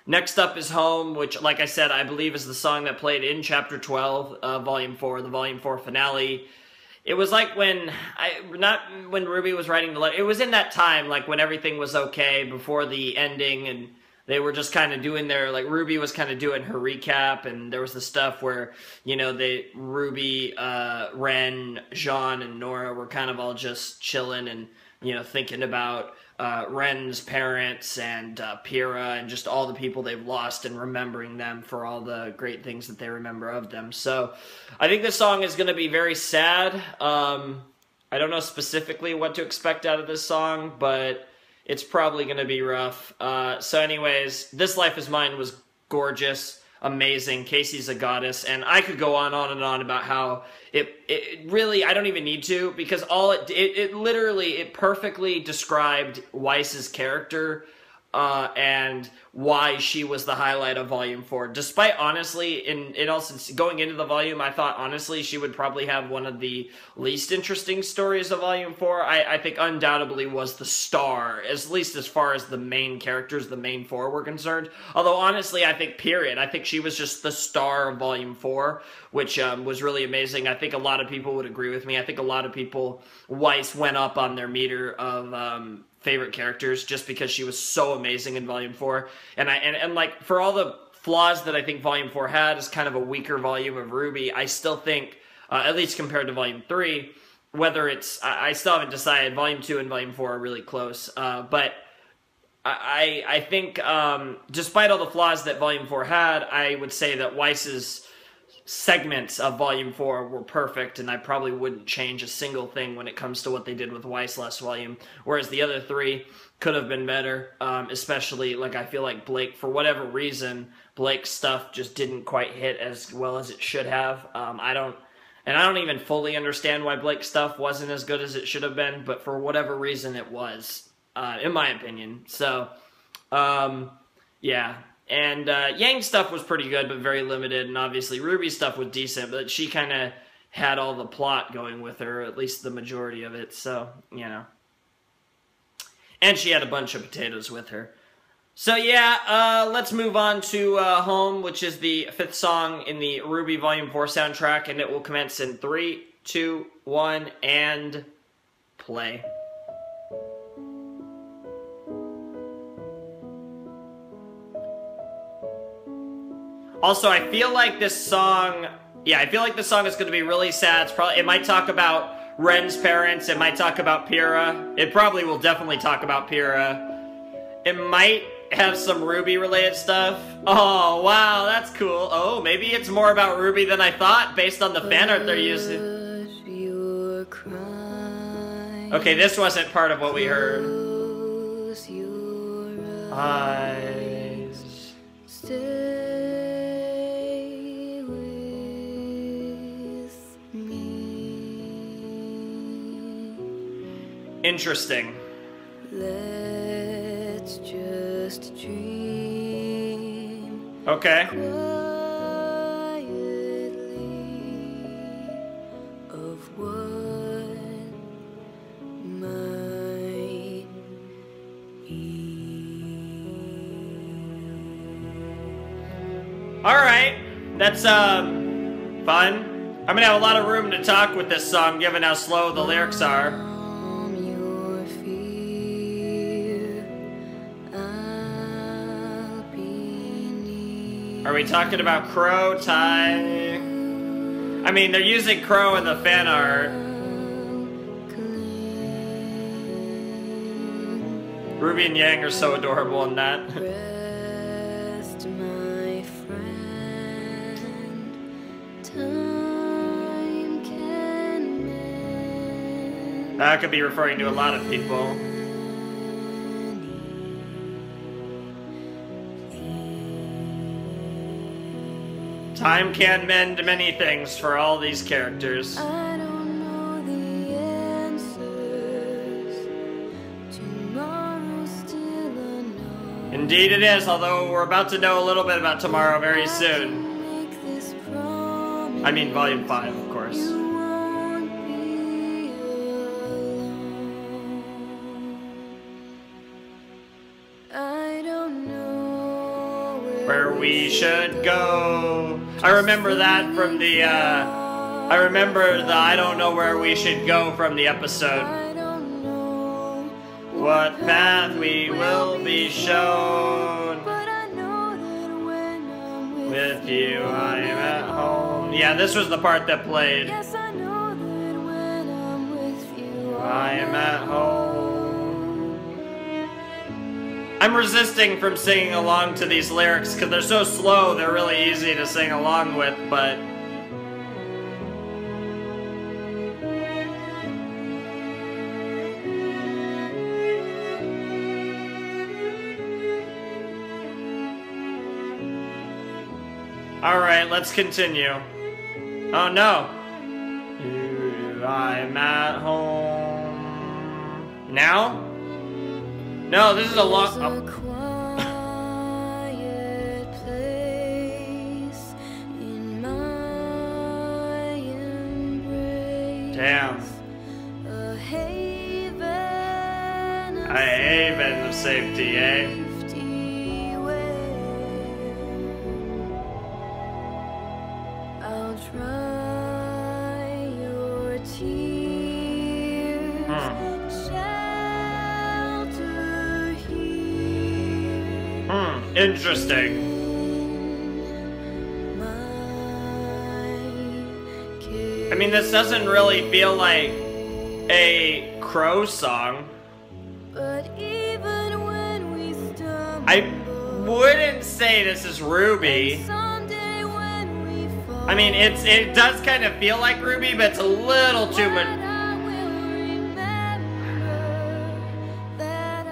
Next up is Home, which, like I said, I believe is the song that played in Chapter 12, Volume 4, the Volume 4 finale. It was like not when RWBY was writing the letter, it was in that time, like when everything was okay before the ending, and they were just kind of doing their, like, RWBY was kind of doing her recap, and there was the stuff where, you know, RWBY, Ren, Jean, and Nora were kind of all just chilling and, you know, thinking about Ren's parents and Pyrrha and just all the people they've lost and remembering them for all the great things that they remember of them. So I think this song is going to be very sad. I don't know specifically what to expect out of this song, but it's probably going to be rough. So anyways, This Life Is Mine was gorgeous, amazing. Casey's a goddess, and I could go on and on about how it really, I don't even need to, because all it literally perfectly described Weiss's character and why she was the highlight of Volume 4. Despite, honestly, in all since going into the volume, I thought, honestly, she would probably have one of the least interesting stories of Volume 4. I think undoubtedly was the star, at least as far as the main characters, the main four were concerned. Although, honestly, I think she was just the star of Volume 4, which was really amazing. I think a lot of people would agree with me. I think a lot of people, Weiss went up on their meter of favorite characters just because she was so amazing in Volume 4. And like, for all the flaws that I think Volume 4 had as kind of a weaker volume of RWBY, I still think, at least compared to Volume 3, whether it's, I still haven't decided, Volume 2 and Volume 4 are really close, but I think, despite all the flaws that Volume 4 had, I would say that Weiss's segments of Volume 4 were perfect, and I probably wouldn't change a single thing when it comes to what they did with Weiss last volume, whereas the other three could have been better, especially, like, I feel like Blake, for whatever reason, Blake's stuff just didn't quite hit as well as it should have. I don't even fully understand why Blake's stuff wasn't as good as it should have been, but for whatever reason it was, in my opinion. So, yeah. And Yang's stuff was pretty good, but very limited, and obviously RWBY's stuff was decent, but she kind of had all the plot going with her, at least the majority of it, so, you know. And she had a bunch of potatoes with her. So yeah, let's move on to Home, which is the 5th song in the RWBY Volume 4 soundtrack, and it will commence in 3, 2, 1, and play. Also, I feel like this song, is going to be really sad. It might talk about Ren's parents, it might talk about Pyrrha. It probably will definitely talk about Pyrrha. It might have some RWBY related stuff. Oh, wow, that's cool. Oh, maybe it's more about RWBY than I thought, based on the fan art they're using. Okay, this wasn't part of what we heard. Eyes. Interesting. Let's just dream. Okay. Quietly of what might be. All right, that's fun. I'm gonna have a lot of room to talk with this song, given how slow the lyrics are. Are we talking about Crow, Ty? I mean, they're using Crow in the fan art. Ruby and Yang are so adorable in that. Rest, my friend. Time can mend. That could be referring to a lot of people. Time can mend many things for all these characters. I don't know the answers. Tomorrow's still unknown. Indeed it is, although we're about to know a little bit about tomorrow very soon. Make this promise. I mean, Volume 5, of course. You won't be alone. I don't know Where we should go. I remember that from the, I remember the I don't know where we should go from the episode. I don't know What path we will be shown. but I know that when I'm With you, I am at home. Yeah, this was the part that played. yes, I know that when I'm with you, I am at home. I'm resisting from singing along to these lyrics because they're so slow, they're really easy to sing along with, but... Alright, let's continue. Oh no! I'm at home. Now? No, this is a long... There's a quiet place in my embrace. Damn. A haven of A haven of safety, eh? safety where I'll dry your tears. Shelter here. Interesting. I mean, this doesn't really feel like a Crow song. But even when we stumble, I wouldn't say this is RWBY. someday when we fall, I mean, it does kind of feel like RWBY, but it's a little too much. I will remember that I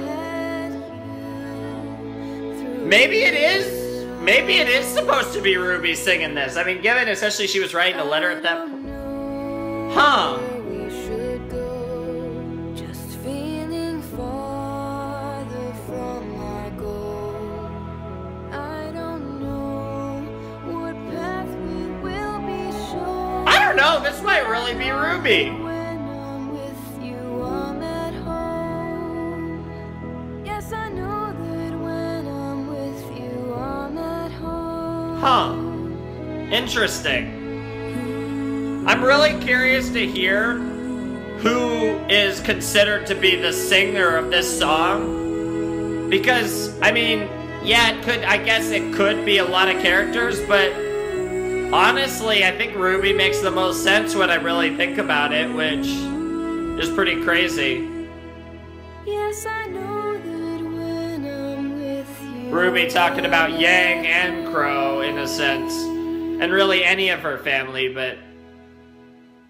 had you through. Maybe it is. Maybe it is supposed to be RWBY singing this. I mean, given especially she was writing a letter at that point. Huh. Where we should go, just feeling farther from our goal. I don't know what path we will be shown. I don't know. This might really be RWBY. When I'm with you, I'm at home. Yes, I know that when I'm with you, I'm at home. Huh. Interesting. I'm really curious to hear who is considered to be the singer of this song. Because, I mean, yeah, I guess it could be a lot of characters, but honestly, I think RWBY makes the most sense when I really think about it, which is pretty crazy. Yes, I know that when I'm with you. RWBY talking about Yang and Crow, in a sense. And really any of her family, but...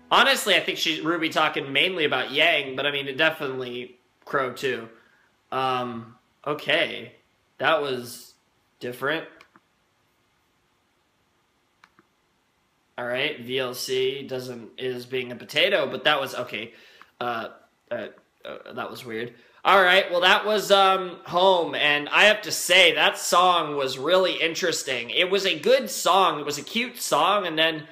honestly, I think RWBY talking mainly about Yang, but I mean, it definitely Crow too. Okay. That was different. Alright, VLC is being a potato, but that was, okay. That was weird. Alright, well that was, Home, and I have to say, that song was really interesting. It was a good song, it was a cute song, and then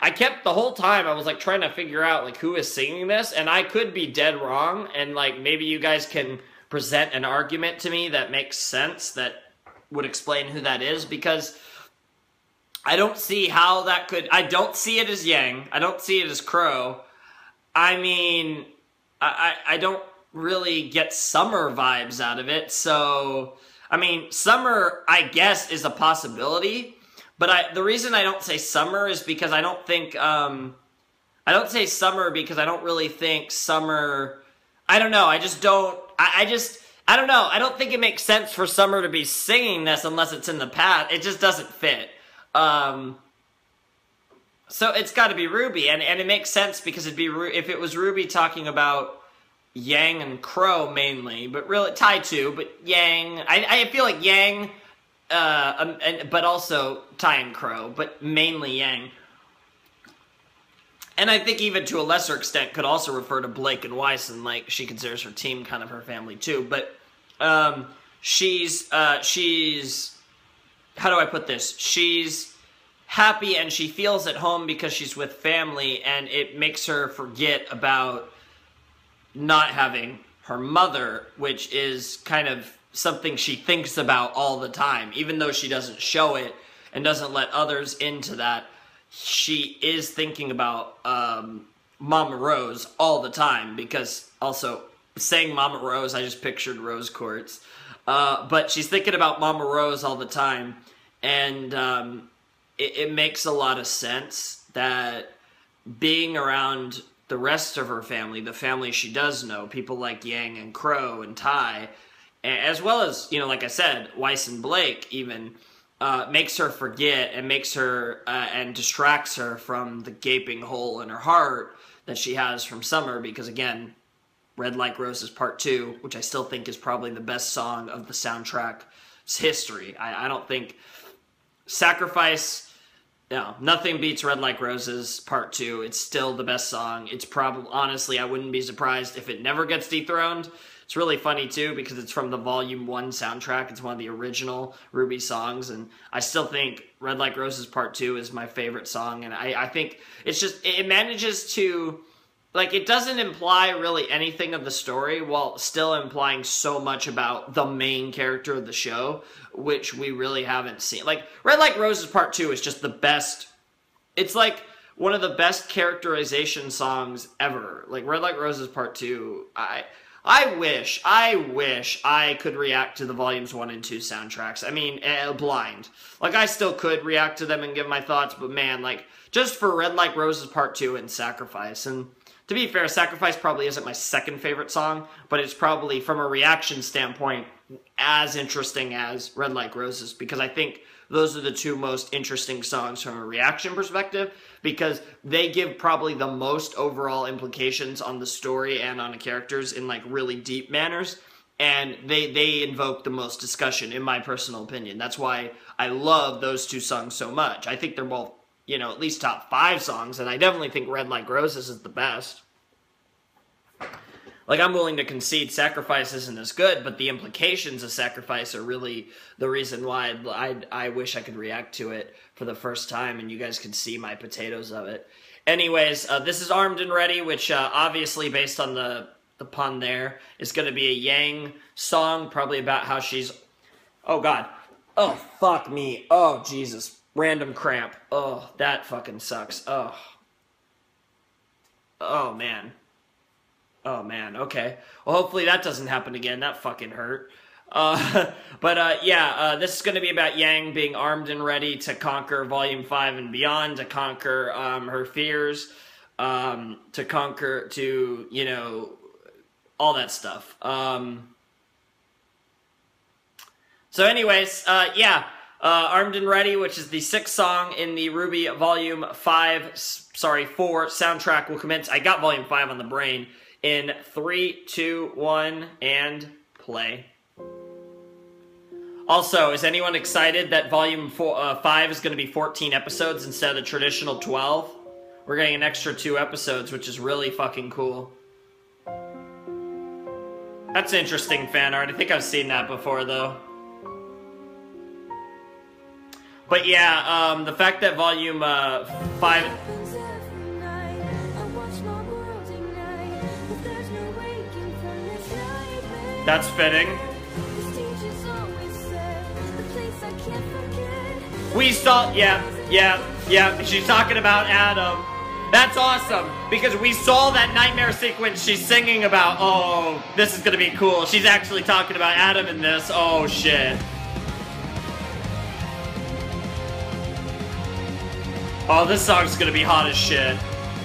I kept, the whole time, I was, like, trying to figure out, like, who is singing this, and I could be dead wrong, and, like, maybe you guys can present an argument to me that makes sense, that would explain who that is, because I don't see how that could, I don't see it as Yang, I don't see it as Crow. I mean, I don't really get summer vibes out of it, so I mean, Summer, I guess, is a possibility, but the reason I don't say Summer is because I don't think, I don't say Summer because I don't really think Summer, I don't know, I just don't, I don't know, I don't think it makes sense for Summer to be singing this unless it's in the past. It just doesn't fit. So it's got to be RWBY, and it makes sense because it'd be, if it was RWBY talking about Yang and Crow mainly, but really Tai too, but Yang, I feel like Yang, but also Tai and Crow, but mainly Yang. And I think even to a lesser extent could also refer to Blake and Weiss, and like she considers her team kind of her family too. But she's how do I put this? She's happy and she feels at home because she's with family, and it makes her forget about not having her mother, which is kind of something she thinks about all the time. Even though she doesn't show it and doesn't let others into that, she is thinking about Mama Rose all the time, because also saying Mama Rose, I just pictured Rose Quartz. But she's thinking about Mama Rose all the time, and it makes a lot of sense that being around the rest of her family, the family she does know, people like Yang and Crow and Tai, as well as, you know, like I said, Weiss and Blake even, makes her forget and makes her, and distracts her from the gaping hole in her heart that she has from Summer, because again, Red Like Roses Part 2, which I still think is probably the best song of the soundtrack's history. I don't think Sacrifice, no, nothing beats Red Like Roses Part 2. It's still the best song. It's probably, honestly, I wouldn't be surprised if it never gets dethroned. It's really funny, too, because it's from the Volume 1 soundtrack. It's one of the original RWBY songs, and I still think Red Like Roses Part 2 is my favorite song, and I think it's just, it manages to, like, it doesn't imply really anything of the story while still implying so much about the main character of the show, which we really haven't seen. Like, Red Like Roses Part 2 is just the best. It's like one of the best characterization songs ever. Like, Red Like Roses Part 2, I wish I could react to the Volumes 1 and 2 soundtracks. I mean, blind. Like, I still could react to them and give my thoughts, but man, like, just for Red Like Roses Part 2 and Sacrifice. And to be fair, Sacrifice probably isn't my second favorite song, but it's probably, from a reaction standpoint, as interesting as Red Like Roses, because I think those are the two most interesting songs from a reaction perspective, because they give probably the most overall implications on the story and on the characters in like really deep manners, and they invoke the most discussion, in my personal opinion. That's why I love those two songs so much. I think they're both, you know, at least top 5 songs, and I definitely think Red Like Roses is the best. Like, I'm willing to concede Sacrifice isn't as good, but the implications of Sacrifice are really the reason why I wish I could react to it for the first time, and you guys could see my potatoes of it. Anyways, this is Armed and Ready, which obviously, based on the pun there, is going to be a Yang song, probably about how she's... Oh, God. Oh, fuck me. Oh, Jesus. Random cramp. Oh, that fucking sucks. Oh. Oh, man. Oh, man, okay. Well, hopefully that doesn't happen again. That fucking hurt. Yeah, this is going to be about Yang being armed and ready to conquer Volume 5 and beyond, to conquer her fears, to conquer, to, you know, all that stuff. So anyways, yeah, Armed and Ready, which is the 6th song in the RWBY Volume 4 soundtrack, will commence. I got Volume 5 on the brain. In 3, 2, 1, and play. Also, is anyone excited that Volume 5 is going to be 14 episodes instead of the traditional 12? We're getting an extra 2 episodes, which is really fucking cool. That's interesting fan art. I think I've seen that before, though. But yeah, the fact that Volume 5... That's fitting. We saw, yeah. She's talking about Adam. That's awesome, because we saw that nightmare sequence she's singing about. Oh, this is gonna be cool. She's actually talking about Adam in this. Oh, shit. Oh, this song's gonna be hot as shit.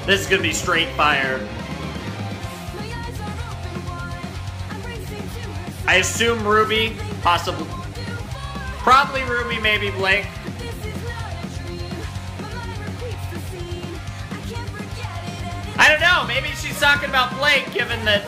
This is gonna be straight fire. I assume RWBY, possibly. Probably RWBY, maybe Blake. I don't know, maybe she's talking about Blake, given that...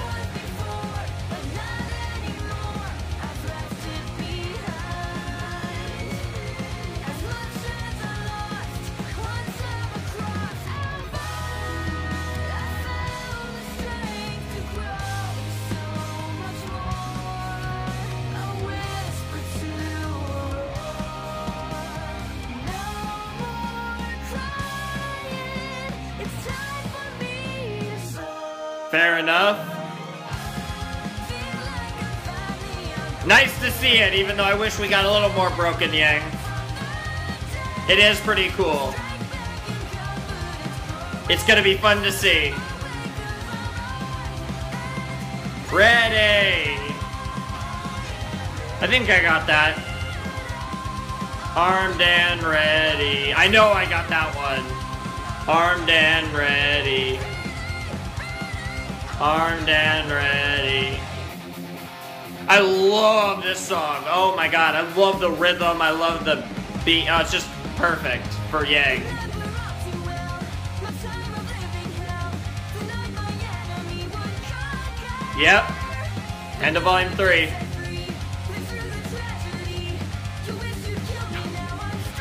Fair enough. Nice to see it, even though I wish we got a little more Broken Yang. It is pretty cool. It's gonna be fun to see. Ready! I think I got that. Armed and ready. I know I got that one. Armed and ready. Armed and ready. I love this song. Oh my god, I love the rhythm. I love the beat. Oh, it's just perfect for Yang. Yep. End of volume 3.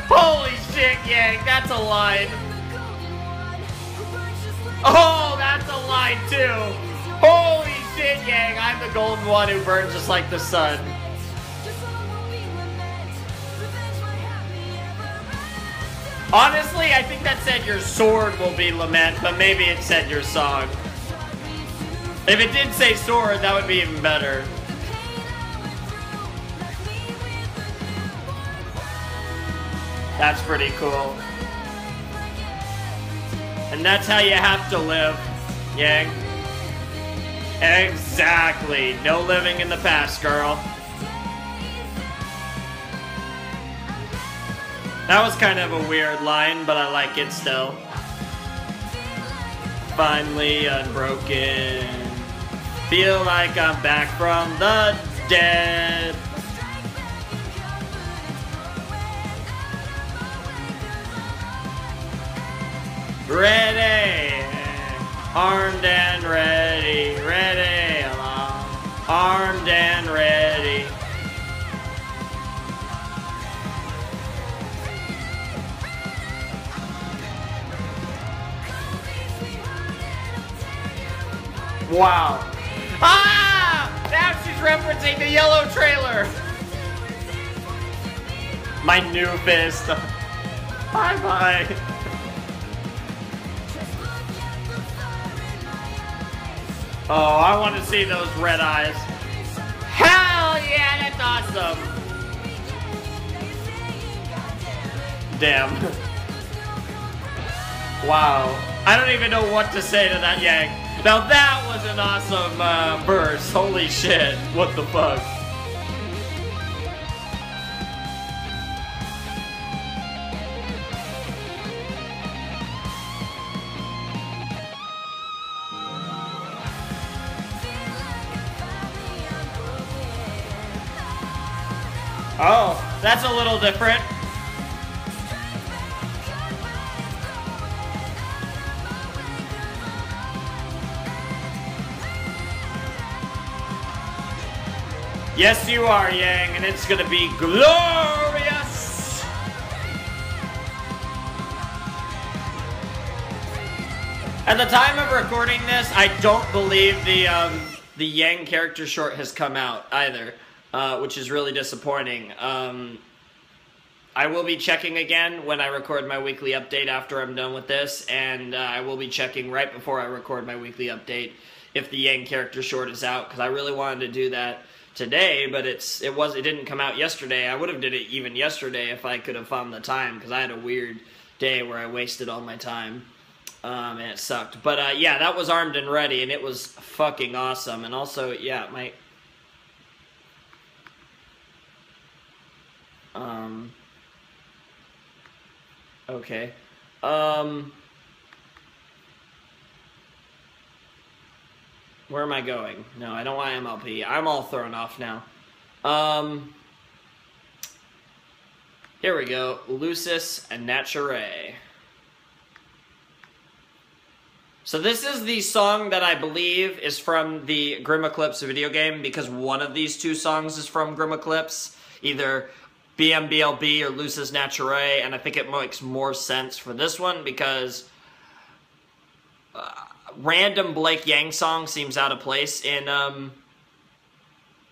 Holy shit, Yang, that's a line. Oh, that's a line too. Holy shit, Yang, I'm the golden one who burns just like the sun. Honestly, I think that said your sword will be lament, but maybe it said your song. If it did say sword, that would be even better. That's pretty cool. And that's how you have to live, Yang. Exactly. No living in the past, girl. That was kind of a weird line, but I like it still. Finally unbroken. Feel like I'm back from the dead. Ready. Armed and ready, ready, armed and ready. Wow. Ah! Now she's referencing the yellow trailer. My new fist. Bye-bye. Oh, I want to see those red eyes. Hell yeah, that's awesome. Damn. Wow. I don't even know what to say to that, Yang. Now that was an awesome verse. Holy shit. What the fuck? Oh, that's a little different. Yes, you are, Yang, and it's gonna be glorious! At the time of recording this, I don't believe the Yang character short has come out either. Which is really disappointing. I will be checking again when I record my weekly update after I'm done with this, and I will be checking right before I record my weekly update if the Yang character short is out, because I really wanted to do that today, but it didn't come out yesterday. I would have did it even yesterday if I could have found the time, because I had a weird day where I wasted all my time. And it sucked. But yeah, that was Armed and Ready, and it was fucking awesome. And also, yeah, my... Okay. Where am I going? No, I don't want MLP. I'm all thrown off now. Here we go. Lucis and Nature. So this is the song that I believe is from the Grim Eclipse video game, because one of these two songs is from Grim Eclipse. Either BMBLB or Lucis Nature, and I think it makes more sense for this one because random Blake Yang song seems out of place in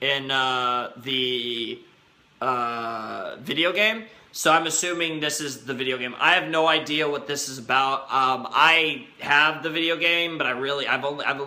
the video game. So I'm assuming this is the video game. I have no idea what this is about. I have the video game, but I've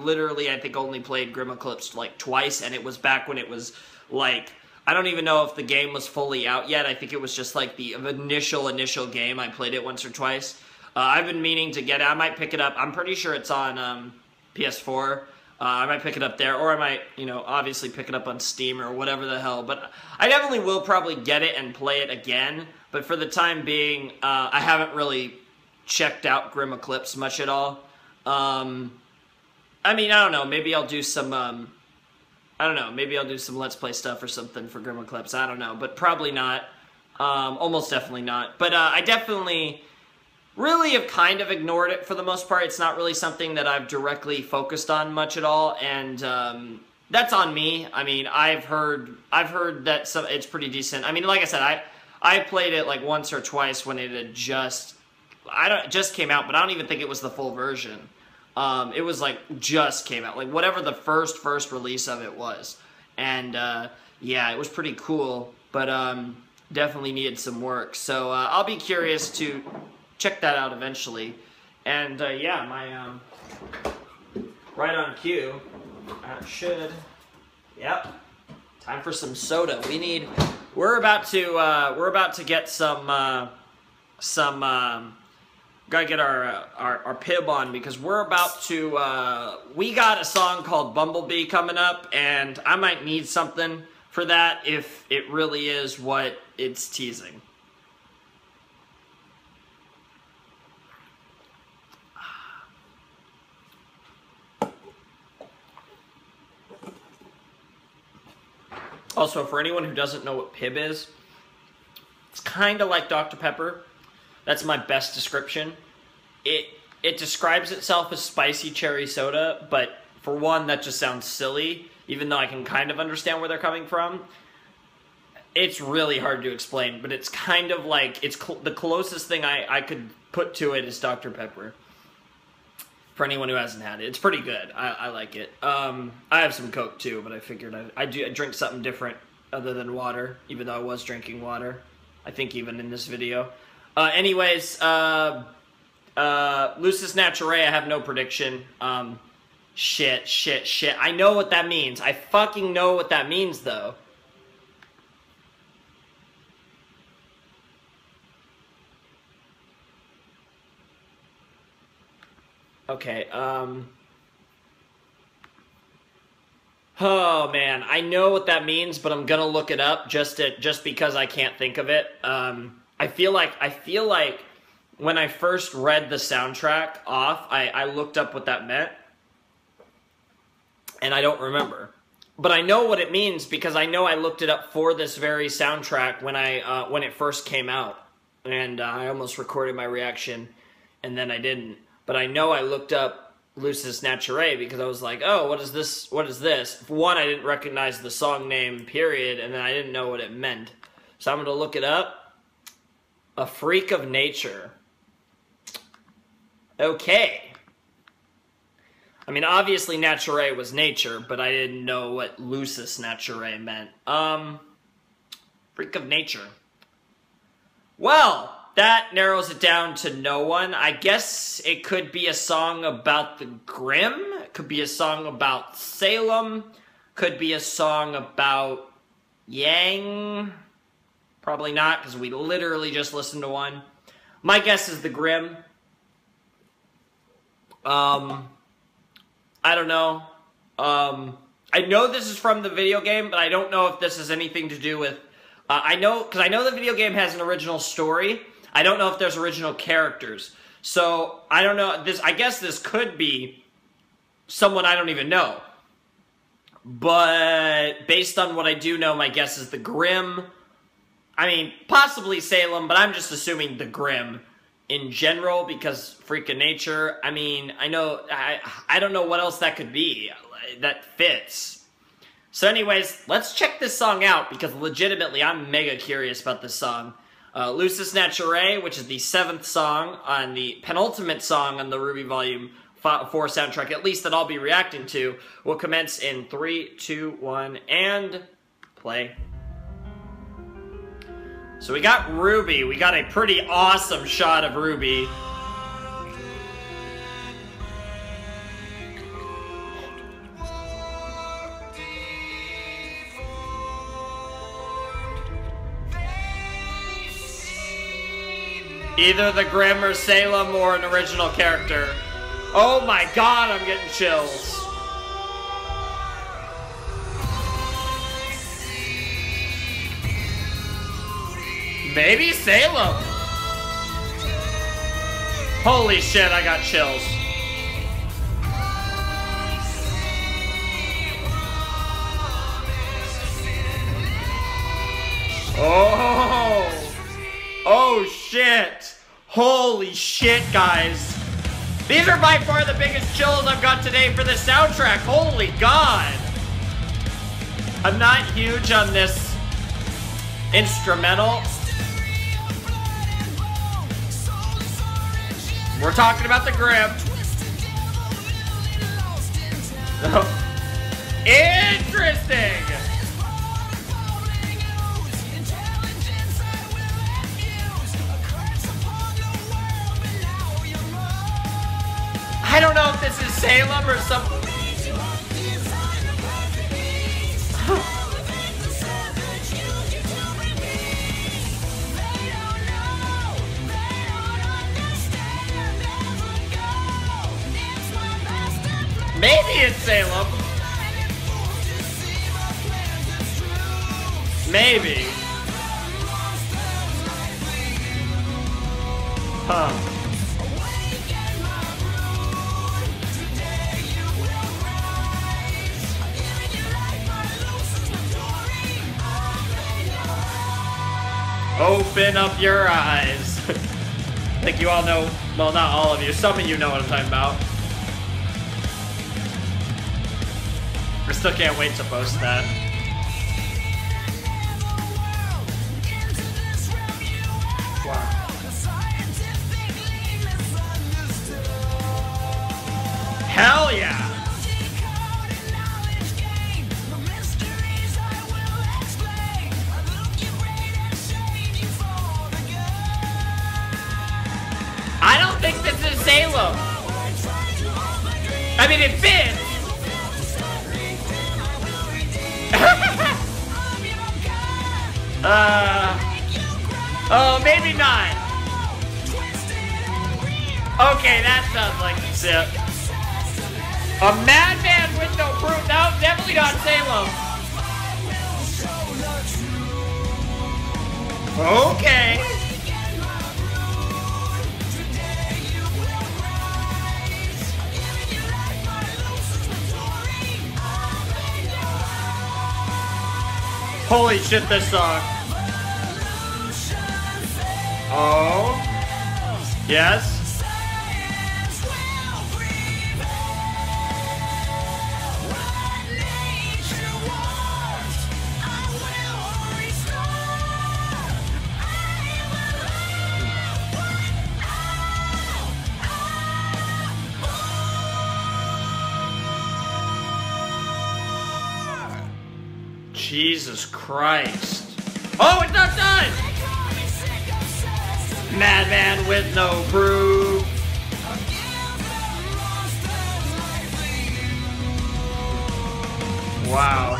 literally, I think, only played Grim Eclipse like twice, and it was back when it was like, I don't even know if the game was fully out yet. I think it was just like the initial game. I played it once or twice. I've been meaning to get it. I might pick it up. I'm pretty sure it's on PS4. I might pick it up there, or I might, obviously pick it up on Steam or whatever the hell. But I definitely will probably get it and play it again. But for the time being, I haven't really checked out Grim Eclipse much at all. I mean, I don't know. Maybe I'll do some, I don't know. Maybe I'll do some Let's Play stuff or something for Grim Eclipse. I don't know. But probably not. Almost definitely not. But I definitely really have kind of ignored it for the most part. It's not really something that I've directly focused on much at all. And that's on me. I mean, I've heard that it's pretty decent. I mean, like I said, I played it like once or twice when it had just came out, but I don't even think it was the full version. It was like just came out, like whatever the first release of it was. And yeah, it was pretty cool, but definitely needed some work. So I'll be curious to check that out eventually. And yeah, my right on cue. Yep. Time for some soda. We're about to get some gotta get our pib on, because we're about to we got a song called Bumblebee coming up, and I might need something for that if it really is what it's teasing. Also, for anyone who doesn't know what pib is, it's kind of like Dr. Pepper. That's my best description. It describes itself as spicy cherry soda, but for one, that just sounds silly, even though I can kind of understand where they're coming from. It's really hard to explain, but it's kind of like, the closest thing I could put to it is Dr. Pepper. For anyone who hasn't had it, it's pretty good. I like it. I have some Coke too, but I figured I'd drink something different other than water, even though I was drinking water. I think even in this video. Anyways, Lucis Nature, I have no prediction. Shit. I know what that means. I fucking know what that means, though. Okay, oh man, I know what that means, but I'm gonna look it up just because I can't think of it. I feel like when I first read the soundtrack off, I looked up what that meant, and I don't remember. But I know what it means because I know I looked it up for this very soundtrack when it first came out, and I almost recorded my reaction, and then I didn't. But I know I looked up Lucis Nature because I was like, oh, what is this? What is this? For one, I didn't recognize the song name, period, and then I didn't know what it meant. So I'm going to look it up. A Freak of Nature. Okay. I mean, obviously Nature was nature, but I didn't know what Lucis Nature meant. Freak of Nature. Well, that narrows it down to no one. I guess it could be a song about the Grimm. It could be a song about Salem. Could be a song about Yang. Probably not, because we literally just listened to one. My guess is the Grimm. I don't know. I know this is from the video game, but I don't know if this has anything to do with... I know the video game has an original story. I don't know if there's original characters. So, I don't know. I guess this could be someone I don't even know. But, based on what I do know, my guess is the Grimm. I mean, possibly Salem, but I'm just assuming the Grimm in general, because freak of nature. I mean, I don't know what else that could be that fits. So anyways, let's check this song out, because legitimately I'm mega curious about this song. Lucis Naturae, which is the 7th song on the penultimate song on the RWBY Volume 4 soundtrack, at least that I'll be reacting to, will commence in 3, 2, 1, and play. So we got RWBY. We got a pretty awesome shot of RWBY. Either the Grimm or Salem or an original character. Oh my god, I'm getting chills. Maybe Salem. Holy shit, I got chills. Oh. Oh shit. Holy shit, guys. These are by far the biggest chills I've got today for the soundtrack. Holy god. I'm not huge on this instrumental. We're talking about the Grimm. Interesting. I don't know if this is Salem or something. Maybe it's Salem. Maybe. Huh. Open up your eyes. I think you all know, well, not all of you, some of you know what I'm talking about. I still can't wait to post that. Wow. Hell yeah! I don't think this is Salem. I mean, it fits. Oh, maybe not. Okay, that sounds like shit. A madman with no proof. No, definitely not Salem. Okay. Holy shit, this song. Oh. Yes. Jesus Christ. Oh, it's not done! Madman with no proof. Wow.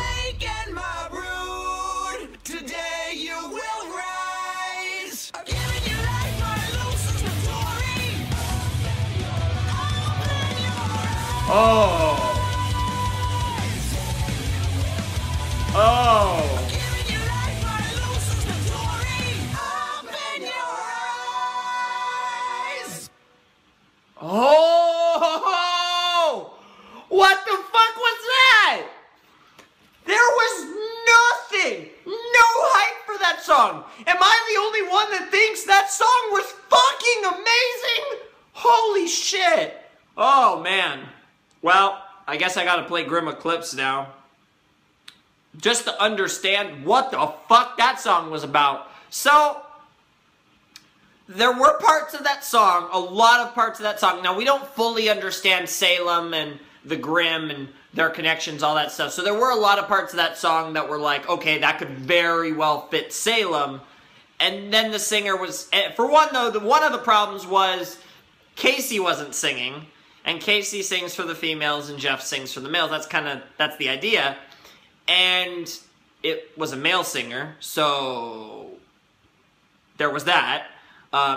Oh. Oh. Oh! What the fuck was that? There was nothing, no hype for that song. Am I the only one that thinks that song was fucking amazing? Holy shit. Oh, man. Well, I guess I gotta play Grim Eclipse now, just to understand what the fuck that song was about. So, there were parts of that song, a lot of parts of that song. Now, we don't fully understand Salem and the Grimm and their connections, all that stuff. So there were a lot of parts of that song that were like, okay, that could very well fit Salem. And then the singer was, for one though, one of the problems was Casey wasn't singing. And Casey sings for the females and Jeff sings for the males. That's the idea. And it was a male singer, so there was that.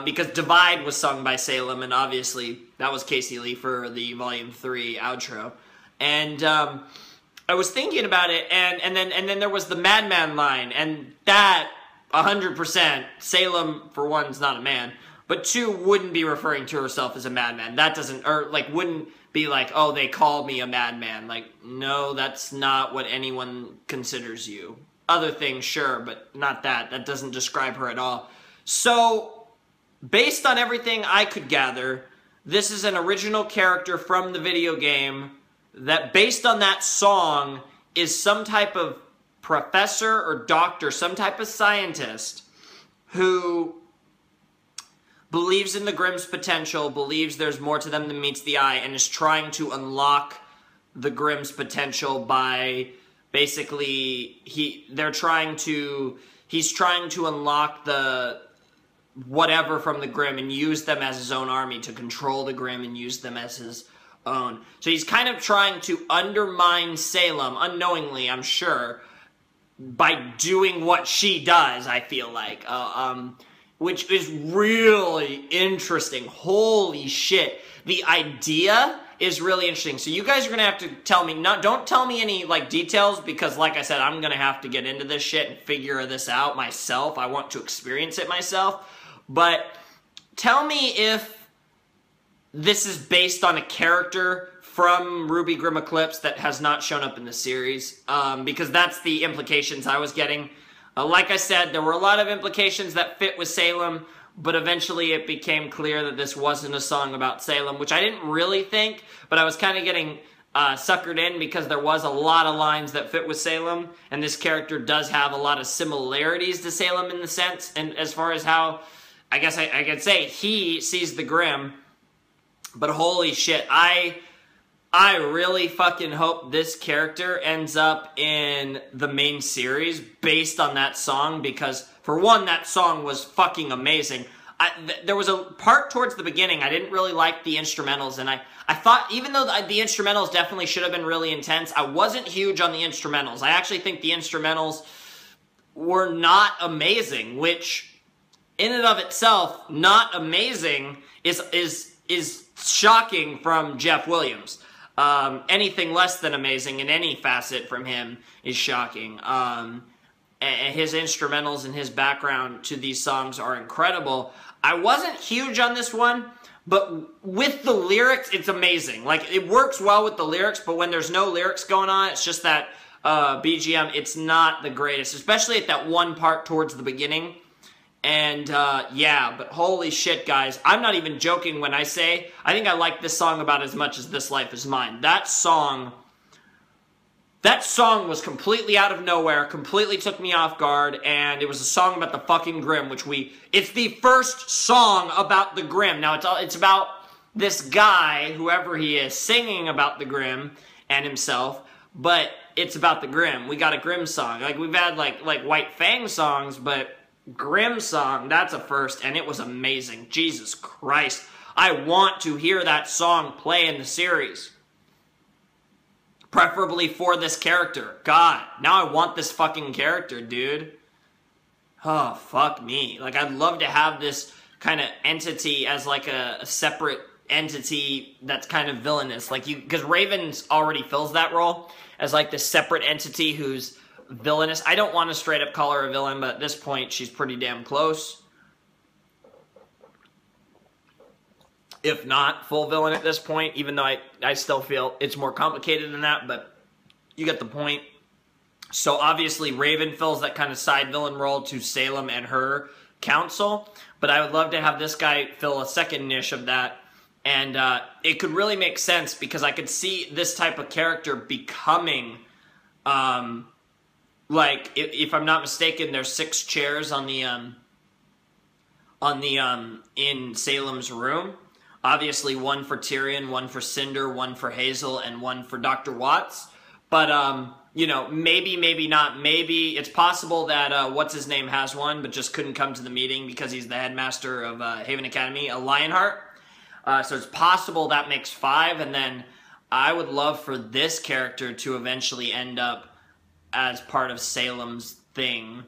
Because Divide was sung by Salem, and obviously that was Casey Lee for the Volume 3 outro. And I was thinking about it, and then there was the Madman line, and that 100%, Salem for one is not a man, but two wouldn't be referring to herself as a madman. That doesn't, or like wouldn't be like, oh, they called me a madman. Like, no, that's not what anyone considers you. Other things, sure, but not that. That doesn't describe her at all. So, based on everything I could gather, this is an original character from the video game that, based on that song, is some type of professor or doctor, some type of scientist who believes in the Grimm's potential, believes there's more to them than meets the eye, and is trying to unlock the Grimm's potential by basically he's trying to unlock the whatever from the Grimm and use them as his own army to control the Grimm and use them as his own. So he's kind of trying to undermine Salem, unknowingly, I'm sure, by doing what she does, I feel like. Which is really interesting. Holy shit. The idea is really interesting. So you guys are going to have to tell me, don't tell me any like details, because like I said, I'm going to have to get into this shit and figure this out myself. I want to experience it myself. But tell me if this is based on a character from RWBY Grim Eclipse that has not shown up in the series, because that's the implications I was getting. Like I said, there were a lot of implications that fit with Salem, but eventually it became clear that this wasn't a song about Salem, which I didn't really think, but I was kind of getting suckered in because there was a lot of lines that fit with Salem, and this character does have a lot of similarities to Salem in the sense, and as far as how, I guess I could say, he sees the Grimm. But holy shit, I really fucking hope this character ends up in the main series based on that song, because, for one, that song was fucking amazing. There was a part towards the beginning, I didn't really like the instrumentals, and I thought, even though the instrumentals definitely should have been really intense, I wasn't huge on the instrumentals. I actually think the instrumentals were not amazing, which, in and of itself, not amazing is shocking from Jeff Williams. Anything less than amazing in any facet from him is shocking. And his instrumentals and his background to these songs are incredible. I wasn't huge on this one, but with the lyrics, it's amazing. Like, it works well with the lyrics, but when there's no lyrics going on, it's just that BGM, it's not the greatest, especially at that one part towards the beginning. And, yeah, but holy shit, guys. I'm not even joking when I say I think I like this song about as much as This Life Is Mine. That song was completely out of nowhere, completely took me off guard, and it was a song about the fucking Grimm, it's the first song about the Grimm. Now, it's about this guy, whoever he is, singing about the Grimm and himself, but it's about the Grimm. We got a Grimm song. Like, we've had, like White Fang songs, but Grimm song, that's a first, and it was amazing. Jesus Christ. I want to hear that song play in the series. Preferably for this character. God, now I want this fucking character, dude. Oh, fuck me. Like, I'd love to have this kind of entity as like a separate entity that's kind of villainous. Like, because Raven's already fills that role as like this separate entity who's villainous. I don't want to straight up call her a villain, but at this point, she's pretty damn close. If not full villain at this point, even though I still feel it's more complicated than that, but you get the point. So obviously Raven fills that kind of side villain role to Salem and her council, but I would love to have this guy fill a second niche of that, and it could really make sense because I could see this type of character becoming, like, if I'm not mistaken, there's 6 chairs on the in Salem's room. Obviously, 1 for Tyrion, 1 for Cinder, 1 for Hazel, and 1 for Dr. Watts. But, you know, maybe not. Maybe it's possible that what's-his-name has one, but just couldn't come to the meeting because he's the headmaster of Haven Academy, a Lionheart. So it's possible that makes 5, and then I would love for this character to eventually end up as part of Salem's thing.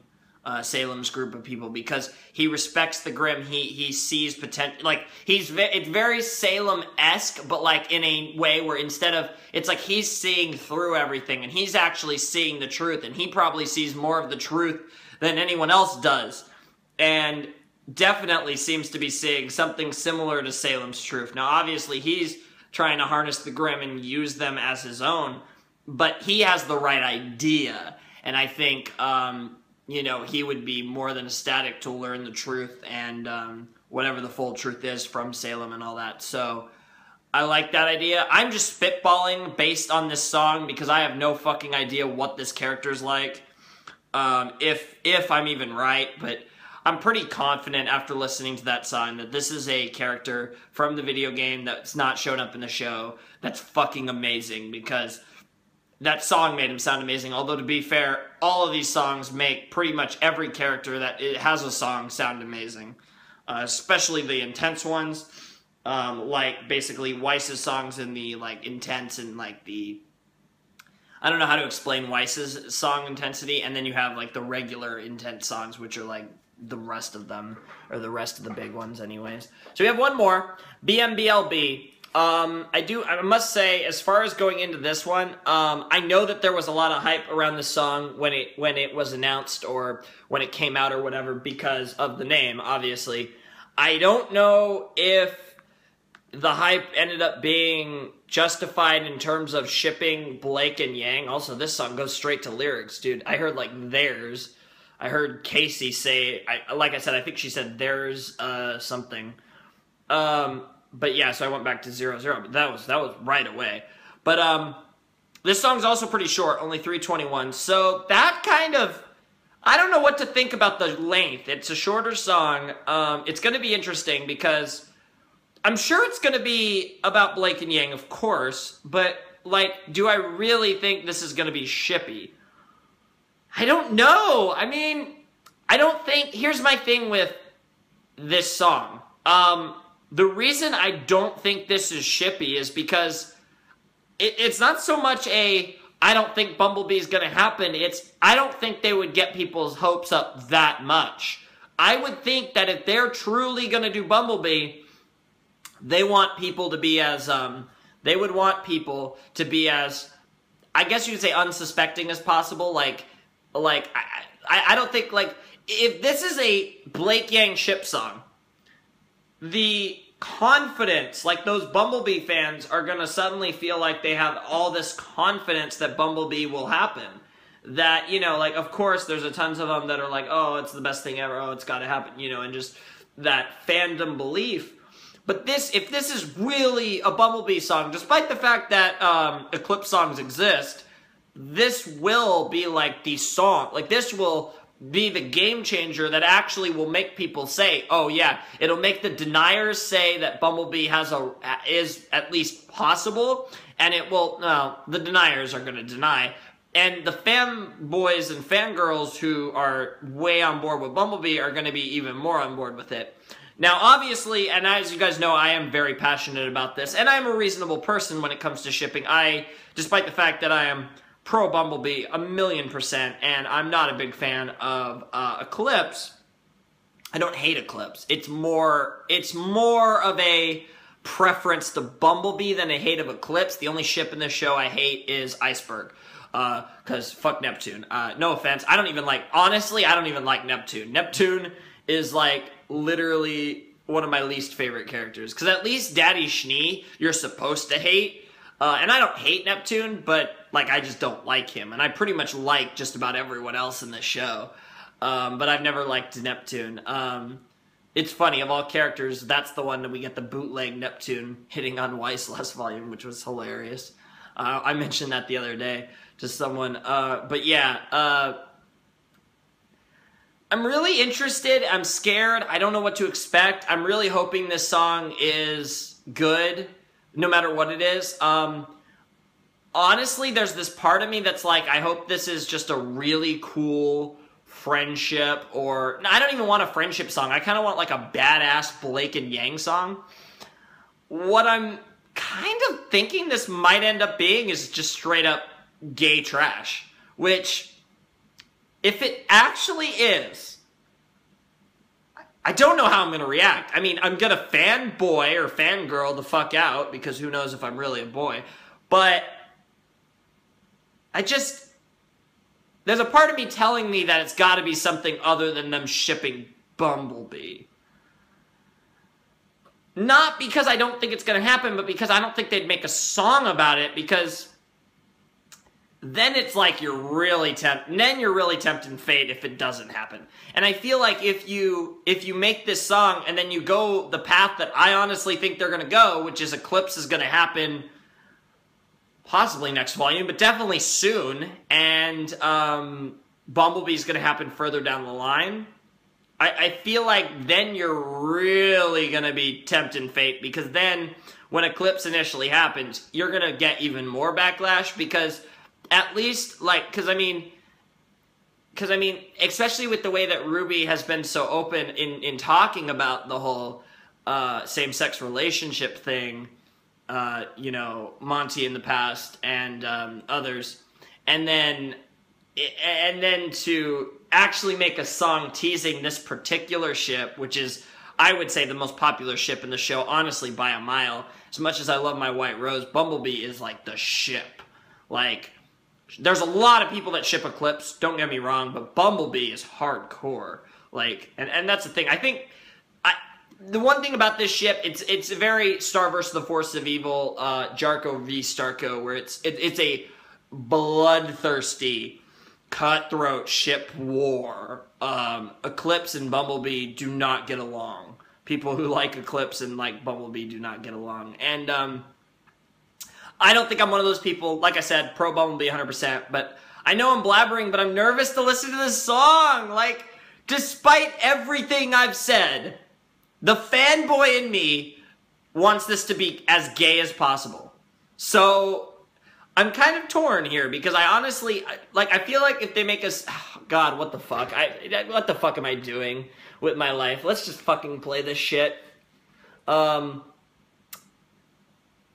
Salem's group of people, because he respects the Grimm. He sees potential, like, it's very Salem-esque, but like in a way where instead of, it's like he's seeing through everything and he's actually seeing the truth, and he probably sees more of the truth than anyone else does, and definitely seems to be seeing something similar to Salem's truth. Now obviously he's trying to harness the Grimm and use them as his own, but he has the right idea, and I think you know, he would be more than ecstatic to learn the truth and whatever the full truth is from Salem and all that. So I like that idea. I'm just spitballing based on this song because I have no fucking idea what this character's like, if I'm even right, but I'm pretty confident after listening to that song that this is a character from the video game that's not shown up in the show that's fucking amazing, because that song made him sound amazing. Although, to be fair, all of these songs make pretty much every character that it has a song sound amazing. Especially the intense ones. Like, basically, Weiss's songs in the, like, intense and, like, the... I don't know how to explain Weiss's song intensity. And then you have, like, the regular intense songs, which are, like, the rest of them. Or the rest of the big ones, anyways. So we have one more. BMBLB. I must say, as far as going into this one, I know that there was a lot of hype around the song when it was announced or when it came out or whatever because of the name, obviously. I don't know if the hype ended up being justified in terms of shipping Blake and Yang. Also, this song goes straight to lyrics, dude. I heard, like, theirs. I heard Casey say, like I said, I think she said there's, something. But yeah, so I went back to 0-0, but that was right away. But this song's also pretty short, only 3:21. So that kind of, I don't know what to think about the length. It's a shorter song. It's going to be interesting because I'm sure it's going to be about Blake and Yang, of course. But like, do I really think this is going to be shippy? I don't know. I mean, I don't think. Here's my thing with this song. The reason I don't think this is shippy is because it's not so much I don't think Bumblebee's going to happen. It's, I don't think they would get people's hopes up that much. I would think that if they're truly going to do Bumblebee, they want people to be as, they would want people to be as, I guess you could say unsuspecting as possible. Like I don't think, like, if this is a Blake Yang ship song, the confidence, like, those Bumblebee fans are going to suddenly feel like they have all this confidence that Bumblebee will happen. That, you know, like, of course, there's a tons of them that are like, oh, it's the best thing ever, oh, it's got to happen, you know, and just that fandom belief. But this, if this is really a Bumblebee song, despite the fact that Eclipse songs exist, this will be, like, the song. Like, this will be the game changer that actually will make people say, oh yeah, it'll make the deniers say that Bumblebee is at least possible, and it will, no, the deniers are going to deny, and the fanboys and fangirls who are way on board with Bumblebee are going to be even more on board with it. Now, obviously, and as you guys know, I am very passionate about this, and I'm a reasonable person when it comes to shipping. Despite the fact that I am pro Bumblebee 1,000,000%, and I'm not a big fan of Eclipse. I don't hate Eclipse. It's more of a preference to Bumblebee than a hate of Eclipse. The only ship in this show I hate is Iceberg. Because fuck Neptune. No offense. Honestly, I don't even like Neptune. Neptune is like literally one of my least favorite characters. Because at least Daddy Schnee, you're supposed to hate. And I don't hate Neptune, but like I just don't like him. And I pretty much like just about everyone else in this show. But I've never liked Neptune. It's funny, of all characters, that's the one that we get the bootleg Neptune hitting on Weiss last volume, which was hilarious. I mentioned that the other day to someone. But yeah, I'm really interested. I'm scared. I don't know what to expect. I'm really hoping this song is good, no matter what it is. Honestly, there's this part of me that's like, I hope this is just a really cool friendship, or I don't even want a friendship song. I kind of want like a badass Blake and Yang song. What I'm kind of thinking this might end up being is just straight up gay trash, which if it actually is, I don't know how I'm going to react. I mean, I'm going to fanboy or fangirl the fuck out, because who knows if I'm really a boy. But there's a part of me telling me that it's got to be something other than them shipping Bumblebee. Not because I don't think it's going to happen, but because I don't think they'd make a song about it, because then it's like you're really tempting fate if it doesn't happen. And I feel like if you make this song and then you go the path that I honestly think they're going to go, which is Eclipse is going to happen possibly next volume, but definitely soon, and Bumblebee's going to happen further down the line, I feel like then you're really going to be tempting fate, because then when Eclipse initially happens, you're going to get even more backlash, because at least, like, because I mean, especially with the way that RWBY has been so open in talking about the whole same-sex relationship thing, you know, Monty in the past and others, and then to actually make a song teasing this particular ship, which is, I would say, the most popular ship in the show, honestly, by a mile. As much as I love my White Rose, Bumblebee is like the ship. Like, there's a lot of people that ship Eclipse, don't get me wrong, but Bumblebee is hardcore. Like, and that's the thing. I think the one thing about this ship, it's a very Star vs. the Force of Evil, Jarko v. Starko, where it's a bloodthirsty, cutthroat ship war. Eclipse and Bumblebee do not get along. People who like Eclipse and like Bumblebee do not get along. And I don't think I'm one of those people, like I said, pro Bumblebee 100%, but I know I'm blabbering, but I'm nervous to listen to this song. Like, despite everything I've said, the fanboy in me wants this to be as gay as possible. So I'm kind of torn here, because I honestly, I feel like if they make us, oh God, what the fuck? What the fuck am I doing with my life? Let's just fucking play this shit.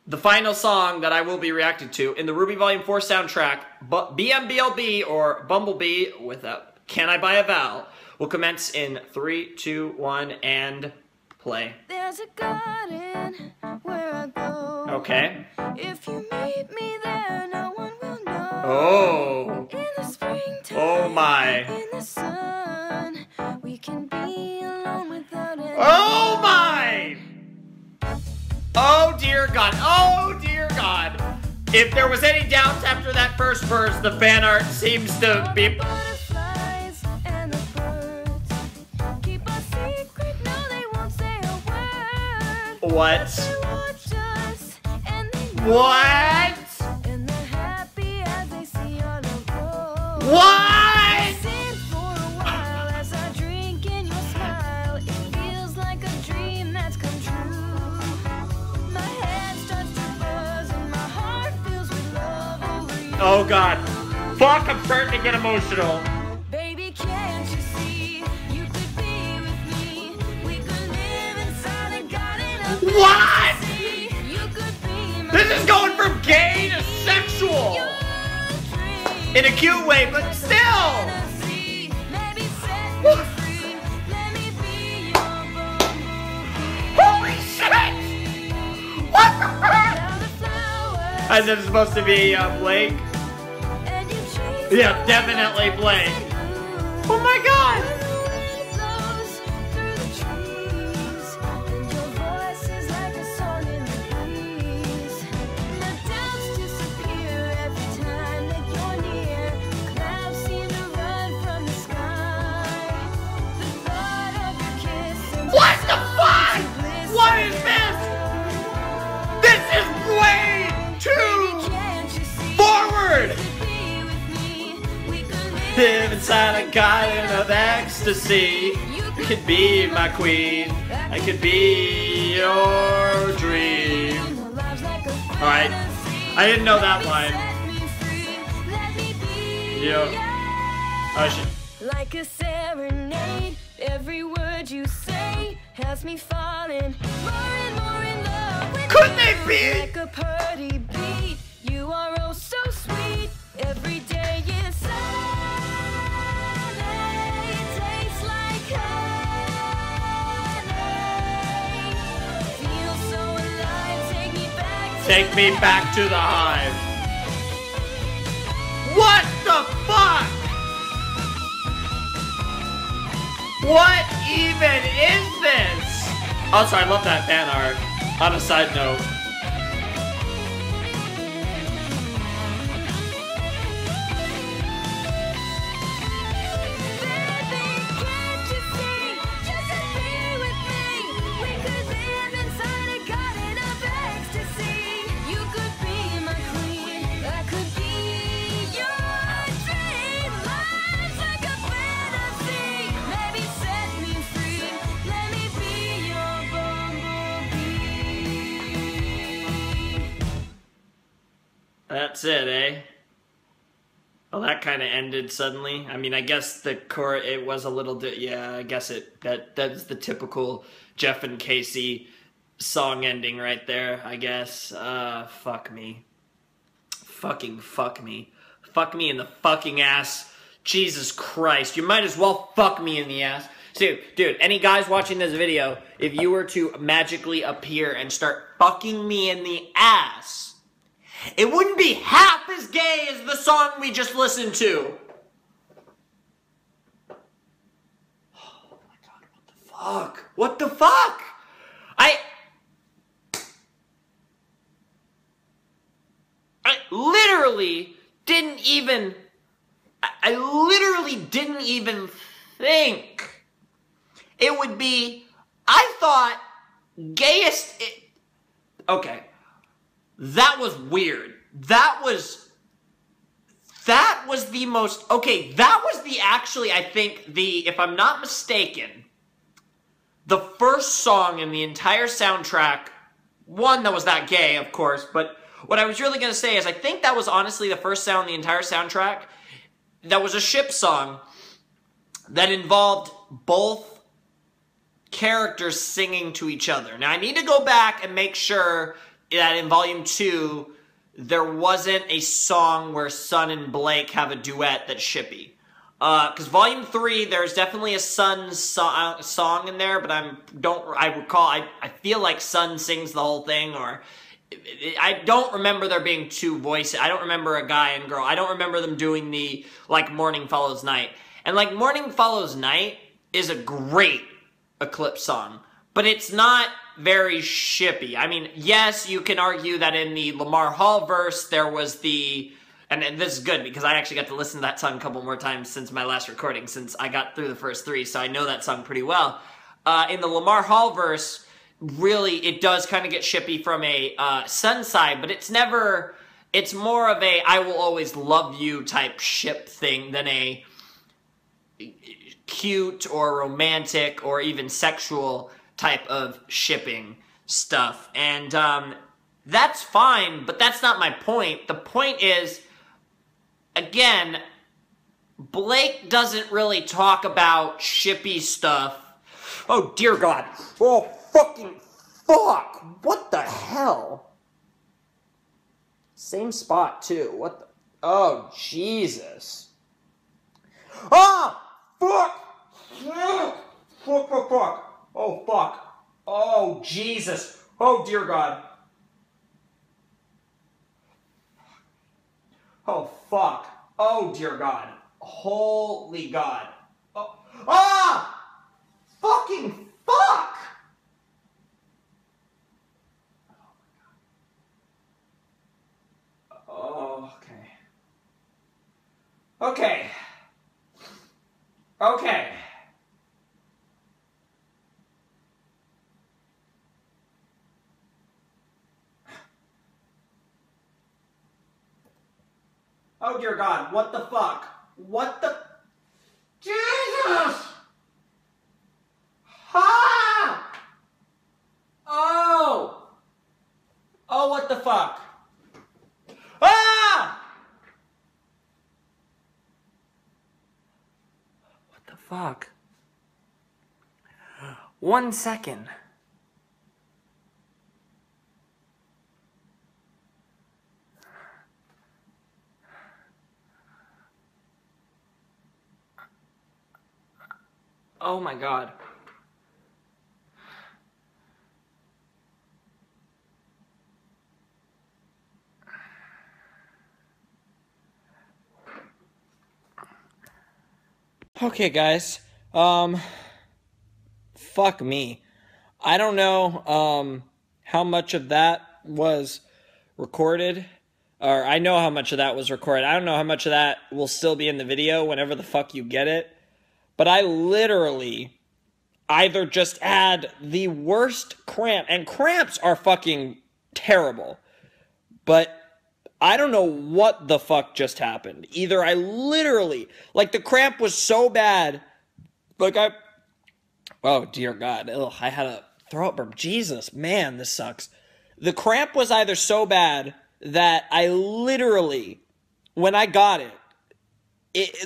The final song that I will be reacting to in the RWBY Volume 4 soundtrack, BMBLB, or Bumblebee without Can I Buy a Vowel, will commence in 3, 2, 1, and play. There's a garden where I go. Okay. If you meet me there, no one will know. Oh. In the springtime, Oh my. in the sun, we can be alone without any. Oh my! Oh dear God. Oh dear God. If there was any doubts after that first verse, the fan art seems to be... Butterflies and the birds keep a secret, no they won't say a word. What? They watch us and they know. What? And they're happy as they see our love grow. What? Sing for a while as I drink in your smile. It feels like a dream that's come true. My head starts to buzz and my heart fills with love over you. Oh God. Fuck, I'm starting to get emotional. Baby, can't you see? You could be with me. We could live inside a garden of What? fantasy. You could be my This is going from gay to sexual. dream. In a cute way, but still. Fantasy. Maybe set me free. Let me be your bumblebee. Holy shit! Is it supposed to be Blake? Yeah, definitely Blake. Oh my god! What the fuck? What is this? This is way too forward! Live inside a garden of ecstasy. You could be my queen. I could be your dream. Alright. I didn't know that line. Yo. Oh shit. Like a serenade, every word you say has me falling more and more in love with Could you. they be? Like a party beat, you are oh so sweet. Every day is Sunday, tastes like honey. Feel so alive, Take me back to the hive. What the fuck? What even is this? Also, I love that fan art. On a side note. That's it, eh? Well, that kind of ended suddenly. I mean, I guess the core, it was a little, yeah, I guess that's the typical Jeff and Casey song ending right there, I guess. Fuck me. Fucking fuck me. Fuck me in the fucking ass. Jesus Christ, you might as well fuck me in the ass. So, dude, any guys watching this video, if you were to magically appear and start fucking me in the ass, it wouldn't be half as gay as the song we just listened to. Oh my god, what the fuck? What the fuck? I literally didn't even... I literally didn't even think it would be... I thought gayest... Okay. That was weird. That was the most... Okay, that was the... Actually, I think the... If I'm not mistaken, the first song in the entire soundtrack... One that was that gay, of course, but what I was really going to say is I think that was honestly the first sound in the entire soundtrack that was a ship song that involved both characters singing to each other. Now, I need to go back and make sure that in Volume 2, there wasn't a song where Sun and Blake have a duet that's shippy. Because Volume 3, there's definitely a Sun song in there, but I feel like Sun sings the whole thing, or... I don't remember there being two voices. I don't remember a guy and girl. I don't remember them doing the, like, Morning Follows Night. And, like, Morning Follows Night is a great Eclipse song, but it's not very shippy. I mean, yes, you can argue that in the Lamar Hall verse, there was the... And this is good, because I actually got to listen to that song a couple more times since my last recording, since I got through the first three, so I know that song pretty well. In the Lamar Hall verse, really, it does kind of get shippy from a Sun side, but it's never... It's more of a I will always love you type ship thing than a cute or romantic or even sexual type of shipping stuff. And that's fine, but that's not my point. The point is, again, Blake doesn't really talk about shippy stuff. Oh, dear God. Oh, fucking fuck. What the hell? Same spot, too. What the... Oh, Jesus. Oh, fuck. Fuck, fuck, fuck. Oh, fuck. Oh, Jesus. Oh, dear God. Oh, fuck. Oh, dear God. Holy God. Oh. Ah! Fucking fuck! Oh, okay. Okay. Okay. Oh, dear God. What the fuck? What the... Jesus! Ha! Oh! Oh, what the fuck? Ah! What the fuck? 1 second. Oh my God. Okay, guys. Fuck me. I don't know how much of that was recorded, or I know how much of that was recorded. I don't know how much of that will still be in the video whenever the fuck you get it. But I literally either just had the worst cramp, and cramps are fucking terrible, but I don't know what the fuck just happened. Either I literally, like, the cramp was so bad, like oh dear God, ugh, I had a throat burp. Jesus, man, this sucks. The cramp was either so bad that I literally, when I got it,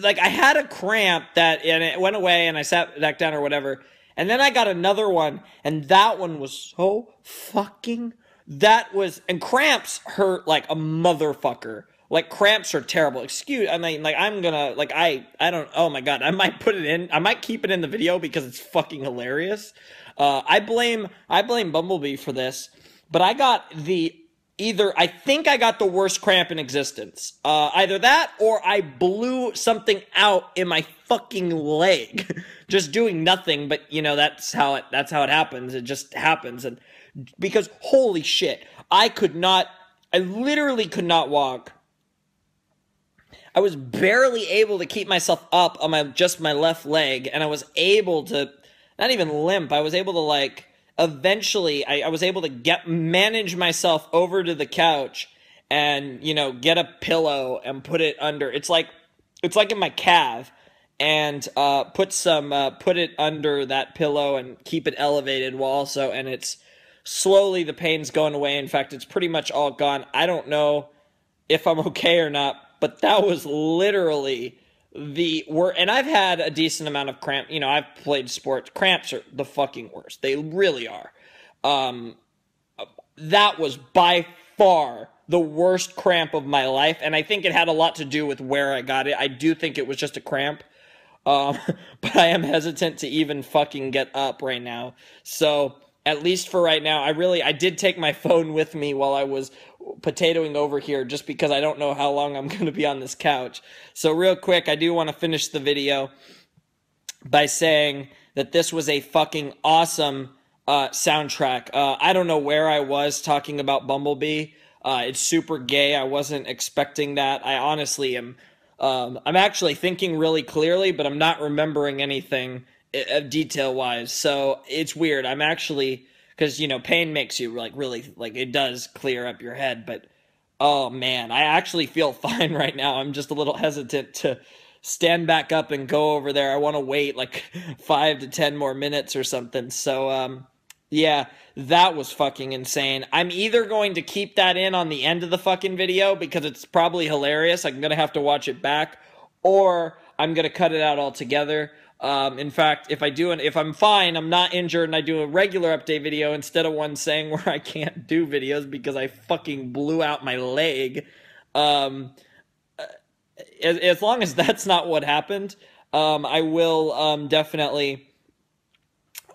like, I had a cramp and it went away and I sat back down or whatever, and then I got another one, and that one was so fucking, and cramps hurt like a motherfucker. Like, cramps are terrible. I mean, like, I'm gonna, like, I don't, oh my God, I might keep it in the video because it's fucking hilarious. I blame Bumblebee for this, but I think I got the worst cramp in existence. Either that, or I blew something out in my fucking leg. Just doing nothing, but, you know, that's how it happens. It just happens, and because, holy shit, I literally could not walk. I was barely able to keep myself up on my left leg, and I was able to, not even limp, I was able to, like, eventually, I was able to manage myself over to the couch and, you know, get a pillow and put it under, it's like in my calf, and put it under that pillow and keep it elevated and it's slowly, the pain's going away. In fact, it's pretty much all gone. I don't know if I'm okay or not, but that was literally and I've had a decent amount of cramp. You know, I've played sports. Cramps are the fucking worst. They really are. That was by far the worst cramp of my life, and I think it had a lot to do with where I got it. I do think it was just a cramp. But I am hesitant to even fucking get up right now. So, at least for right now, I did take my phone with me while I was potatoing over here, just because I don't know how long I'm going to be on this couch. So real quick, I do want to finish the video by saying that this was a fucking awesome soundtrack. I don't know where I was talking about Bumblebee. It's super gay. I wasn't expecting that. I honestly am. I'm actually thinking really clearly, but I'm not remembering anything detail-wise, so it's weird. I'm actually, because, you know, pain makes you, like, really, like, it does clear up your head, but, oh, man, I actually feel fine right now. I'm just a little hesitant to stand back up and go over there. I want to wait, like, 5 to 10 more minutes or something, so, yeah, that was fucking insane. I'm either going to keep that in on the end of the fucking video, because it's probably hilarious, I'm gonna have to watch it back, or I'm gonna cut it out altogether. In fact, if I'm fine, I'm not injured, and I do a regular update video instead of one saying where I can't do videos because I fucking blew out my leg, as long as that's not what happened, I will, definitely,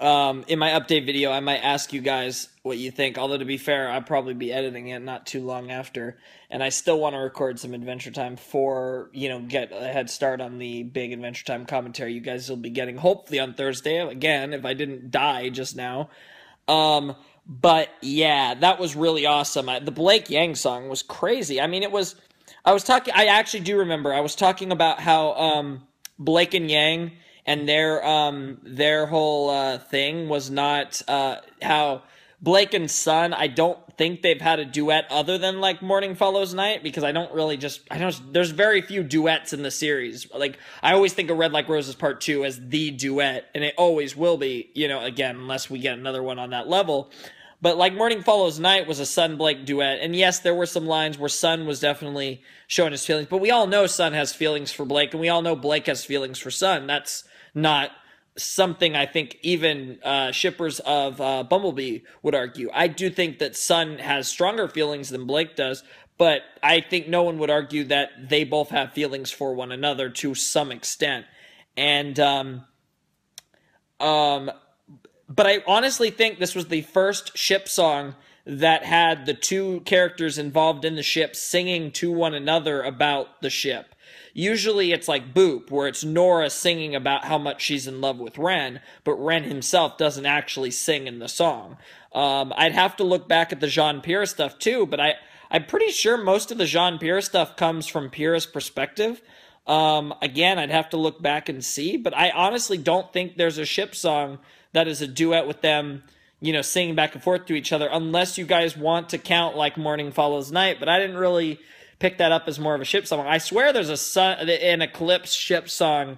in my update video, I might ask you guys what you think. Although, to be fair, I'll probably be editing it not too long after. And I still want to record some Adventure Time for, get a head start on the big Adventure Time commentary you guys will be getting hopefully on Thursday. Again, if I didn't die just now. But yeah, that was really awesome. The Blake Yang song was crazy. I mean, I actually do remember, I was talking about how, Blake and Yang and their whole, thing was not, how Blake and Sun, I don't think they've had a duet other than, like, Morning Follows Night, because there's very few duets in the series. Like, I always think of Red Like Roses Part 2 as the duet, and it always will be, again, unless we get another one on that level. But, like, Morning Follows Night was a Sun-Blake duet, and yes, there were some lines where Sun was definitely showing his feelings, but we all know Sun has feelings for Blake, and we all know Blake has feelings for Sun. That's not something I think even shippers of Bumblebee would argue. I do think that Sun has stronger feelings than Blake does, but I think no one would argue that they both have feelings for one another to some extent. And, but I honestly think this was the first ship song that had the two characters involved in the ship singing to one another about the ship. Usually it's like Boop, where it's Nora singing about how much she's in love with Ren, but Ren himself doesn't actually sing in the song. I'd have to look back at the Jean-Pierre stuff too, but I'm pretty sure most of the Jean-Pierre stuff comes from Pierre's perspective. Again, I'd have to look back and see, but I honestly don't think there's a ship song that is a duet with them, singing back and forth to each other, unless you guys want to count like Morning Follows Night, but I didn't really pick that up as more of a ship song. I swear there's an Eclipse ship song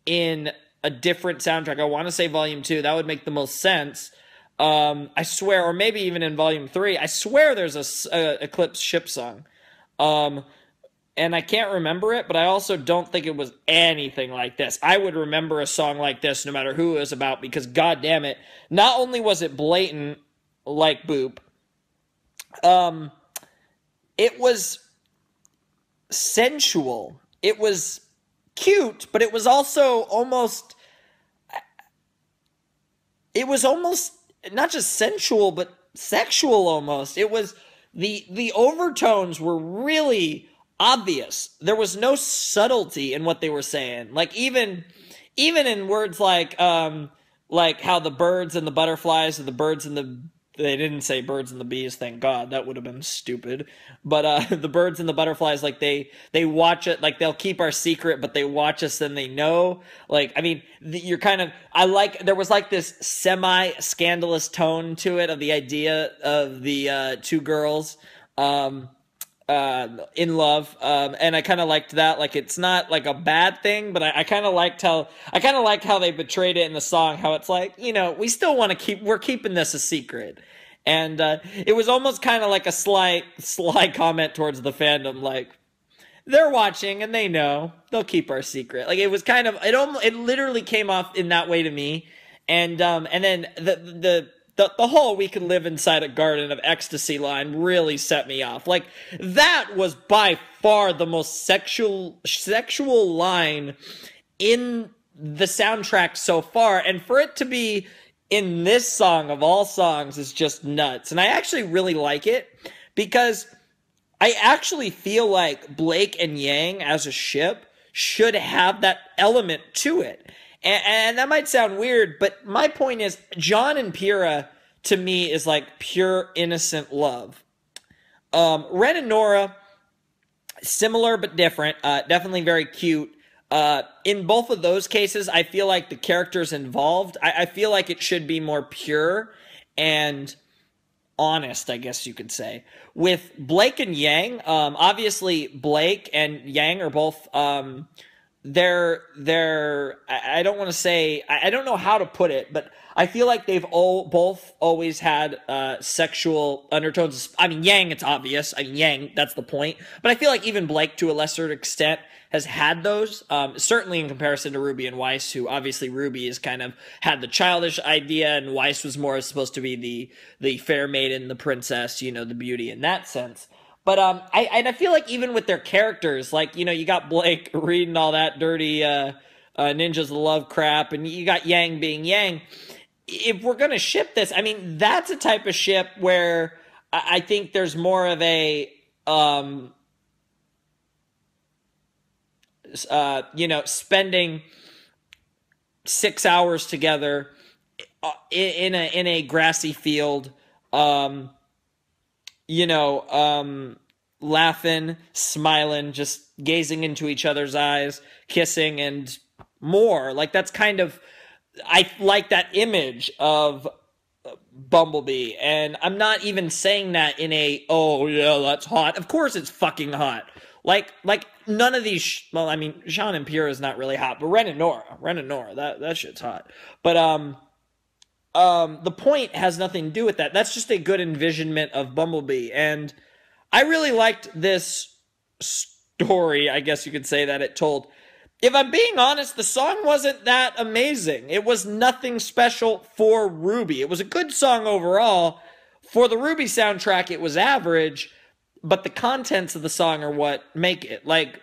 in a different soundtrack. I want to say Volume 2. That would make the most sense. I swear, or maybe even in Volume 3. I swear there's a Eclipse ship song. And I can't remember it, but I also don't think it was anything like this. I would remember a song like this no matter who it was about, because god damn it, not only was it blatant like Boop, it was sensual. It was cute, but it was also almost not just sensual, but sexual almost. It was, the overtones were really obvious. There was no subtlety in what they were saying. Like, even in words like how the birds and the butterflies, or the birds and the, they didn't say birds and the bees, thank God, that would have been stupid. But the birds and the butterflies, like they watch it, like they'll keep our secret, but they watch us and they know. Like, I mean, you're kind of, there was like this semi-scandalous tone to it, of the idea of the two girls in love, and I kind of liked that. Like, it's not like a bad thing, but I kind of liked how they betrayed it in the song, how it's like, we still want to we're keeping this a secret. And it was almost kind of like a sly comment towards the fandom, like, they're watching and they know, they'll keep our secret. Like, it was kind of, it literally came off in that way to me. And then the whole "we could live inside a garden of ecstasy" line really set me off. Like, that was by far the most sexual line in the soundtrack so far. And for it to be in this song of all songs is just nuts. And I actually really like it, because I actually feel like Blake and Yang as a ship should have that element to it. And that might sound weird, but my point is, John and Pyrrha, to me, is like pure innocent love. Ren and Nora, similar but different, definitely very cute. In both of those cases, I feel like the characters involved, I feel like it should be more pure and honest, I guess you could say. With Blake and Yang, obviously Blake and Yang are both, they're I don't want to say, I don't know how to put it, but I feel like they've both always had sexual undertones. I mean, Yang, it's obvious. I mean, Yang, that's the point. But I feel like even Blake, to a lesser extent, has had those, certainly in comparison to Ruby and Weiss, who obviously Ruby has kind of had the childish idea, and Weiss was more supposed to be the fair maiden, the princess, the beauty in that sense. But I feel like even with their characters, like, you got Blake reading all that dirty Ninjas of Love crap, and you got Yang being Yang. if we're going to ship this, I mean, that's a type of ship where I think there's more of a, spending 6 hours together in a grassy field, laughing, smiling, just gazing into each other's eyes, kissing, and more. Like, that's kind of, I like that image of Bumblebee, and I'm not even saying that in a, oh yeah, that's hot. Of course it's fucking hot. Like none of these, well, I mean, Sean and Pyrrha is not really hot, but Ren and Nora, that shit's hot. But, the point has nothing to do with that. That's just a good envisionment of Bumblebee, and I really liked this story, I guess you could say, that it told. If I'm being honest, the song wasn't that amazing. It was nothing special for RWBY. It was a good song overall. For the RWBY soundtrack, it was average, but the contents of the song are what make it. Like,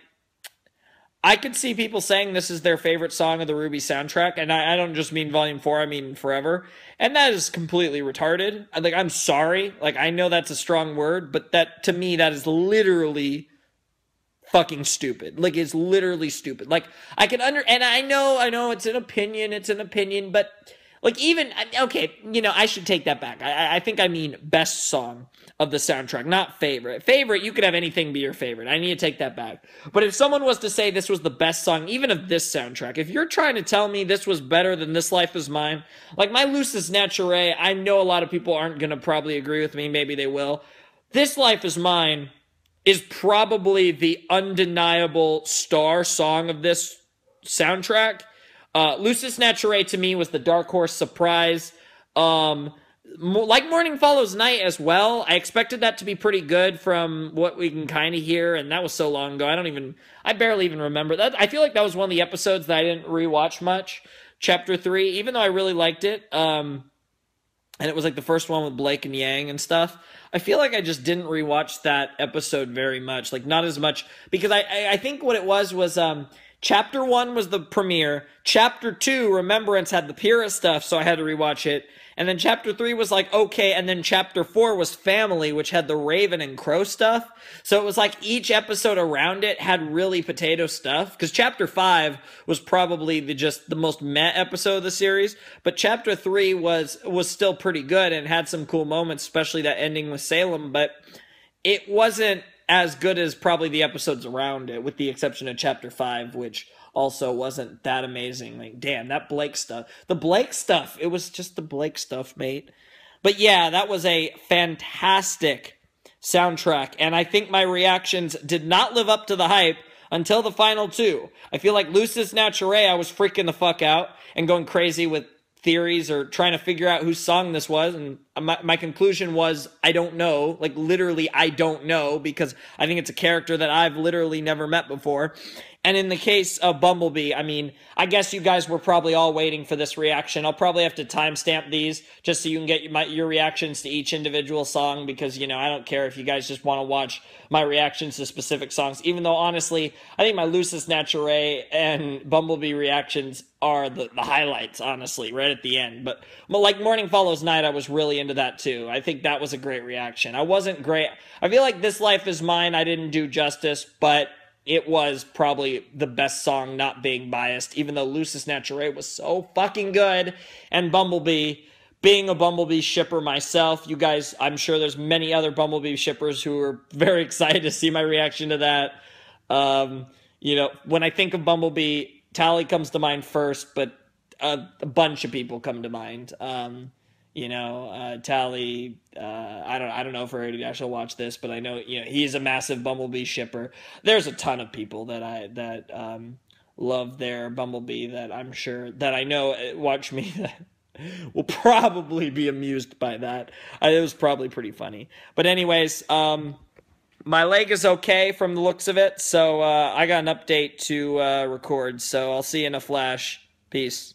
I could see people saying this is their favorite song of the RWBY soundtrack, and I don't just mean Volume 4, I mean Forever, and that is completely retarded. Like, I'm sorry. Like, I know that's a strong word, but that, to me, that is literally fucking stupid. Like, it's literally stupid. Like, I can and I know it's an opinion, but, like, even, okay, I should take that back. I think I mean best song of the soundtrack, not favorite. Favorite, you could have anything be your favorite. I need to take that back. But if someone was to say this was the best song, even of this soundtrack, if you're trying to tell me this was better than This Life Is Mine, like, my Lucis Naturae, I know a lot of people aren't going to probably agree with me, maybe they will. This Life Is Mine is probably the undeniable star song of this soundtrack. Lucis Naturae, to me, was the dark horse surprise. Like Morning Follows Night as well. I expected that to be pretty good from what we can kind of hear, and that was so long ago. I barely even remember that. I feel like that was one of the episodes that I didn't rewatch much. Chapter 3, even though I really liked it. And it was like the first one with Blake and Yang and stuff. I feel like I just didn't rewatch that episode very much. Like, not as much. Because I think what it was Chapter 1 was the premiere. Chapter 2, Remembrance, had the Pyrrha stuff, so I had to rewatch it. And then Chapter 3 was like, okay, and then Chapter 4 was Family, which had the Raven and Crow stuff. So it was like each episode around it had really potato stuff. Because Chapter 5 was probably the most meh episode of the series. But Chapter 3 was still pretty good and had some cool moments, especially that ending with Salem. But it wasn't as good as probably the episodes around it, with the exception of Chapter 5, which also wasn't that amazing. Like, damn, that Blake stuff. The Blake stuff. It was just the Blake stuff, mate. But yeah, that was a fantastic soundtrack, and I think my reactions did not live up to the hype until the final two. I feel like Lucis Naturae, I was freaking the fuck out and going crazy with theories or trying to figure out whose song this was, and my conclusion was, I don't know. Like, literally, I don't know, because I think it's a character that I've literally never met before. And in the case of Bumblebee, I mean, I guess you guys were probably all waiting for this reaction. I'll probably have to timestamp these just so you can get your reactions to each individual song, because, I don't care if you guys just want to watch my reactions to specific songs, even though, honestly, I think my Lucis Naturae and Bumblebee reactions are the highlights, honestly, right at the end. But like Morning Follows Night, I was really into that, too. I think that was a great reaction. I wasn't great. I feel like This Life Is Mine, I didn't do justice, but it was probably the best song, not being biased, even though Lucis Naturae was so fucking good. And Bumblebee, being a Bumblebee shipper myself, you guys, I'm sure there's many other Bumblebee shippers who are very excited to see my reaction to that. When I think of Bumblebee, Tally comes to mind first, but a bunch of people come to mind. Tally, I don't know if we're ready to actually watch this, but I know, he's a massive Bumblebee shipper. There's a ton of people that love their Bumblebee that I'm sure, that I know watch me, that will probably be amused by that. It was probably pretty funny. But anyways, my leg is okay from the looks of it, so I got an update to record, so I'll see you in a flash. Peace.